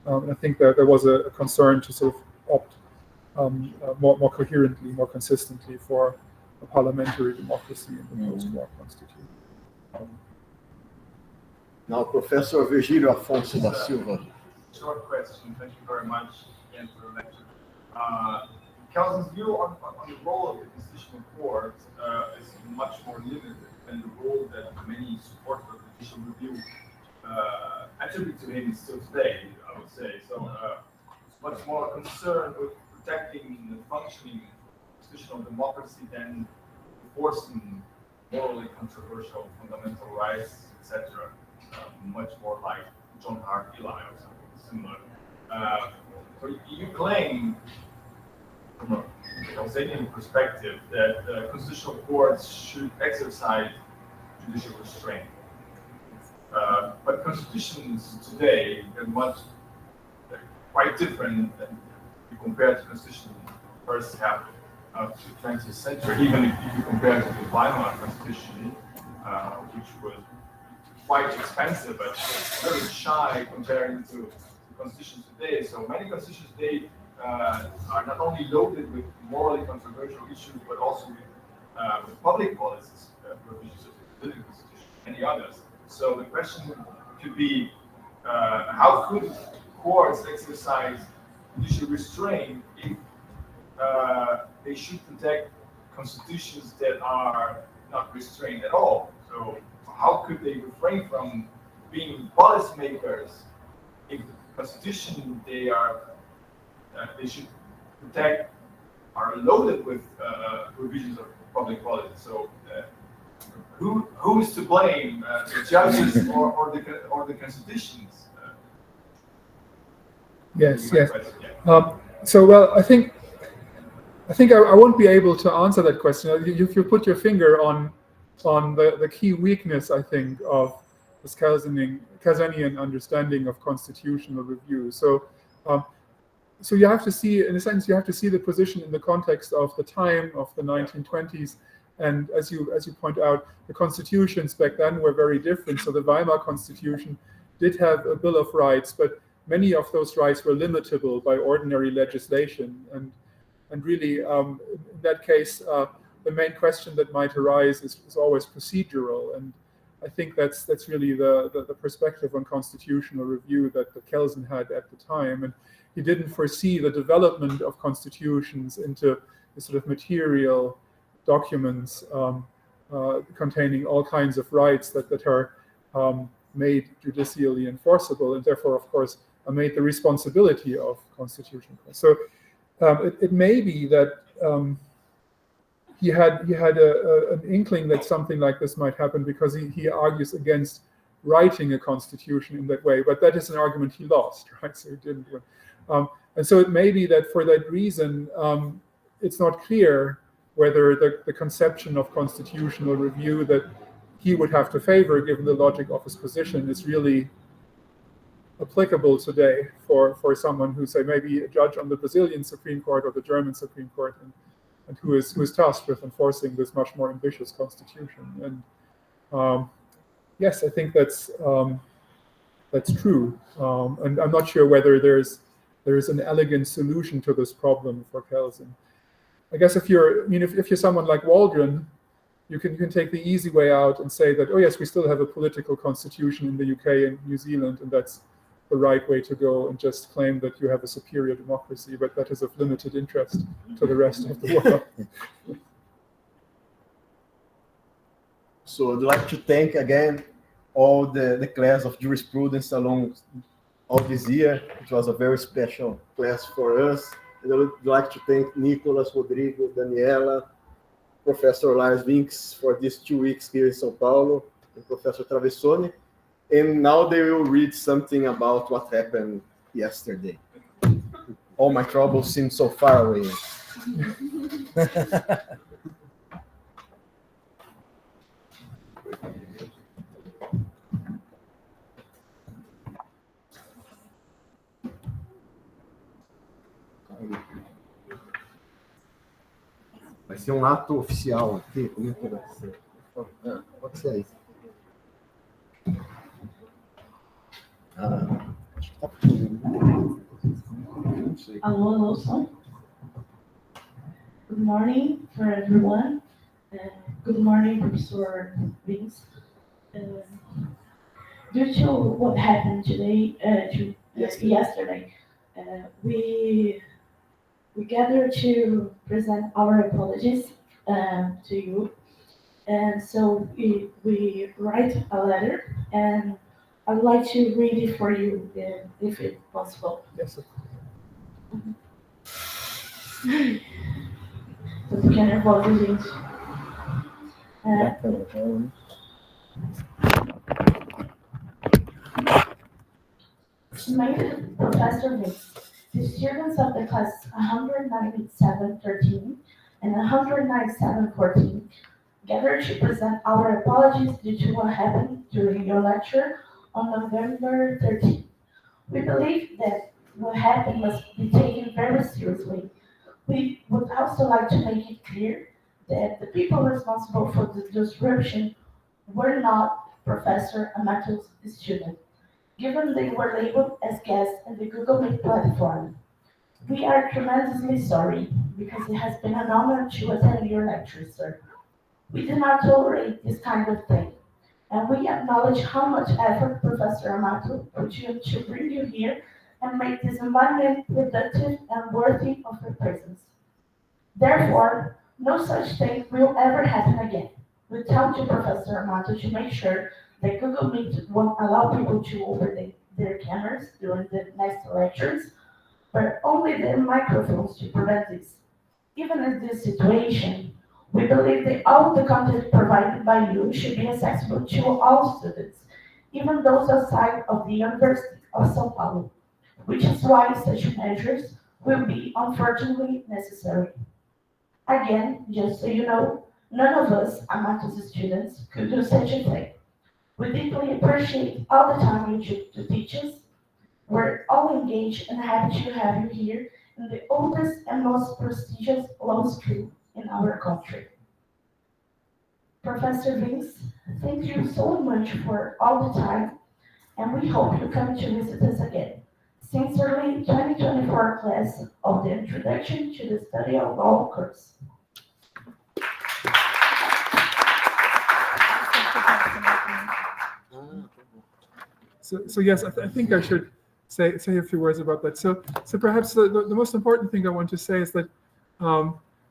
And I think there was a concern to sort of opt more coherently, more consistently for a parliamentary democracy in the post-war constitution. Now, Professor Virgílio Afonso da Silva. Short question. Thank you very much again for the lecture. Kelsen's view on the role of the constitutional court is much more limited and the role that many supporters of judicial review attribute to him is still today, I would say. So it's much more concerned with protecting the functioning constitutional democracy than enforcing morally controversial fundamental rights, etc. Much more like John Hart Eli or something similar. So you claim, from a Kelsenian perspective, that constitutional courts should exercise judicial restraint. But constitutions today are quite different than you compare to constitution in the first half of the 20th century, even if you compare to the Weimar Constitution, which was quite expensive, but very shy comparing to constitutions today. So many constitutions today are not only loaded with morally controversial issues, but also with public policies provisions of the Living Constitution and many others. So the question could be, how could courts exercise judicial restraint if they should protect constitutions that are not restrained at all? So how could they refrain from being policymakers if the constitution they should protect are loaded with provisions of public policy? So who is to blame, the judges or the constitutions? Yes. So, well, I think I won't be able to answer that question. You put your finger on the key weakness, I think, of this Kelsenian understanding of constitutional review. So you have to see, in a sense, you have to see the position in the context of the time of the 1920s. And as you point out, the constitutions back then were very different. So the Weimar Constitution did have a Bill of Rights, but many of those rights were limitable by ordinary legislation. And really, in that case, the main question that might arise is always procedural. And I think that's really the perspective on constitutional review that Kelsen had at the time. And he didn't foresee the development of constitutions into the sort of material documents containing all kinds of rights that are made judicially enforceable, and therefore, of course, are made the responsibility of constitutional courts. So it may be that he had an inkling that something like this might happen because he argues against writing a constitution in that way, but that is an argument he lost, right? So he didn't win. And so it may be that for that reason, it's not clear whether the conception of constitutional review that he would have to favor, given the logic of his position, is really applicable today for someone who's, say, maybe a judge on the Brazilian Supreme Court or the German Supreme Court, and who is tasked with enforcing this much more ambitious constitution. And yes, I think that's true. And I'm not sure whether there's an elegant solution to this problem for Kelsen. I guess if you're someone like Waldron, you can take the easy way out and say that, oh yes, we still have a political constitution in the UK and New Zealand, and that's the right way to go, and just claim that you have a superior democracy, but that is of limited interest to the rest of the world. So I'd like to thank again all the class of jurisprudence along all this year. It was a very special class for us. And I would like to thank Nicolas, Rodrigo, Daniela, Professor Lars Vinx for these 2 weeks here in São Paulo, and Professor Travessoni. And now they will read something about what happened yesterday. All my troubles seem so far away. Vai ser ato oficial aqui? Como é que vai ser? Pode ser isso. Acho que tá tudo. Não sei. Hello, sir. Good morning for everyone. Good morning, Professor Vinx. Due to what happened today, yesterday, we gathered to present our apologies to you. And so we write a letter, and I would like to read it for you, if it's possible. Yes. Tô ficando nervosa, gente. Bacana. Estimated Professor Vinx, the students of the class 197-13 and 197-14 gathered to present our apologies due to what happened during your lecture on November 13th. We believe that what happened must be taken very seriously. We would also like to make it clear that the people responsible for the disruption were not Professor Amato's students, given they were labeled as guests in the Google Meet platform. We are tremendously sorry, because it has been an honor to attend your lecture, sir. We do not tolerate this kind of thing, and we acknowledge how much effort Professor Amato put to bring you here and make this environment productive and worthy of your presence. Therefore, no such thing will ever happen again. We talked to Professor Amato to make sure that Google Meet won't allow people to open their cameras during the next lectures, but only their microphones to prevent this. Even in this situation, we believe that all the content provided by you should be accessible to all students, even those outside of the University of São Paulo, which is why such measures will be unfortunately necessary. Again, just so you know, none of us, Amato's students, could do such a thing. We deeply appreciate all the time you took to teach us. We're all engaged and happy to have you here in the oldest and most prestigious law school in our country. Professor Vinx, thank you so much for all the time, and we hope you come to visit us again. Sincerely, 2024 class of the Introduction to the Study of Law course. So yes, I think I should say a few words about that. So perhaps the most important thing I want to say is that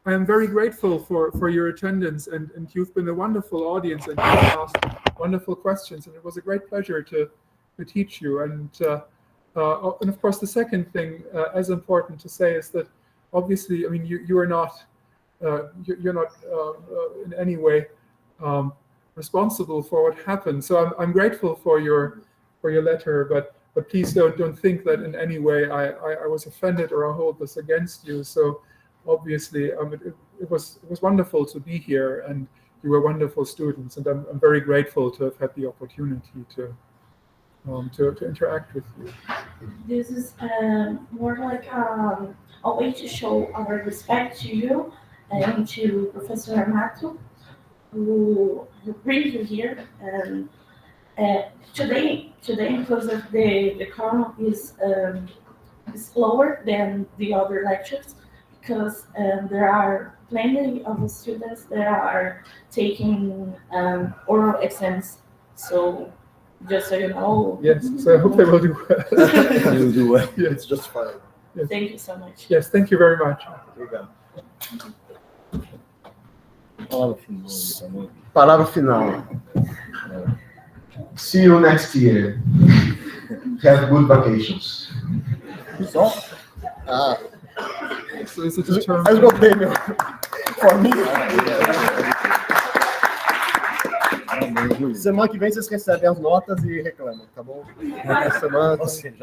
I am very grateful for your attendance, and you've been a wonderful audience, and you've asked wonderful questions, and it was a great pleasure to teach you. And of course, the second thing, as important to say, is that obviously, I mean, you are not you're not in any way responsible for what happened. So I'm grateful for your letter, but please don't think that in any way I was offended or I hold this against you. So obviously, it was wonderful to be here, and you were wonderful students, and I'm very grateful to have had the opportunity to interact with you. This is more like a way to show our respect to you and to Professor Amato, who bring you here. And today, inclusive, the quorum is lower than the other lectures, because there are plenty of students that are taking oral exams. So just so you know. Yes, so I hope they will do well. They will do well. Yes. It's just fine. Yes. Thank you so much. Yes, thank you very much. Obrigado. Palavra final também. Palavra final. See you next year. Have good vacations. Só? Ah, So is it a term? mas gostei, meu. For me. Semana que vem vocês recebem as notas e reclamam, tá bom? Semana. Você já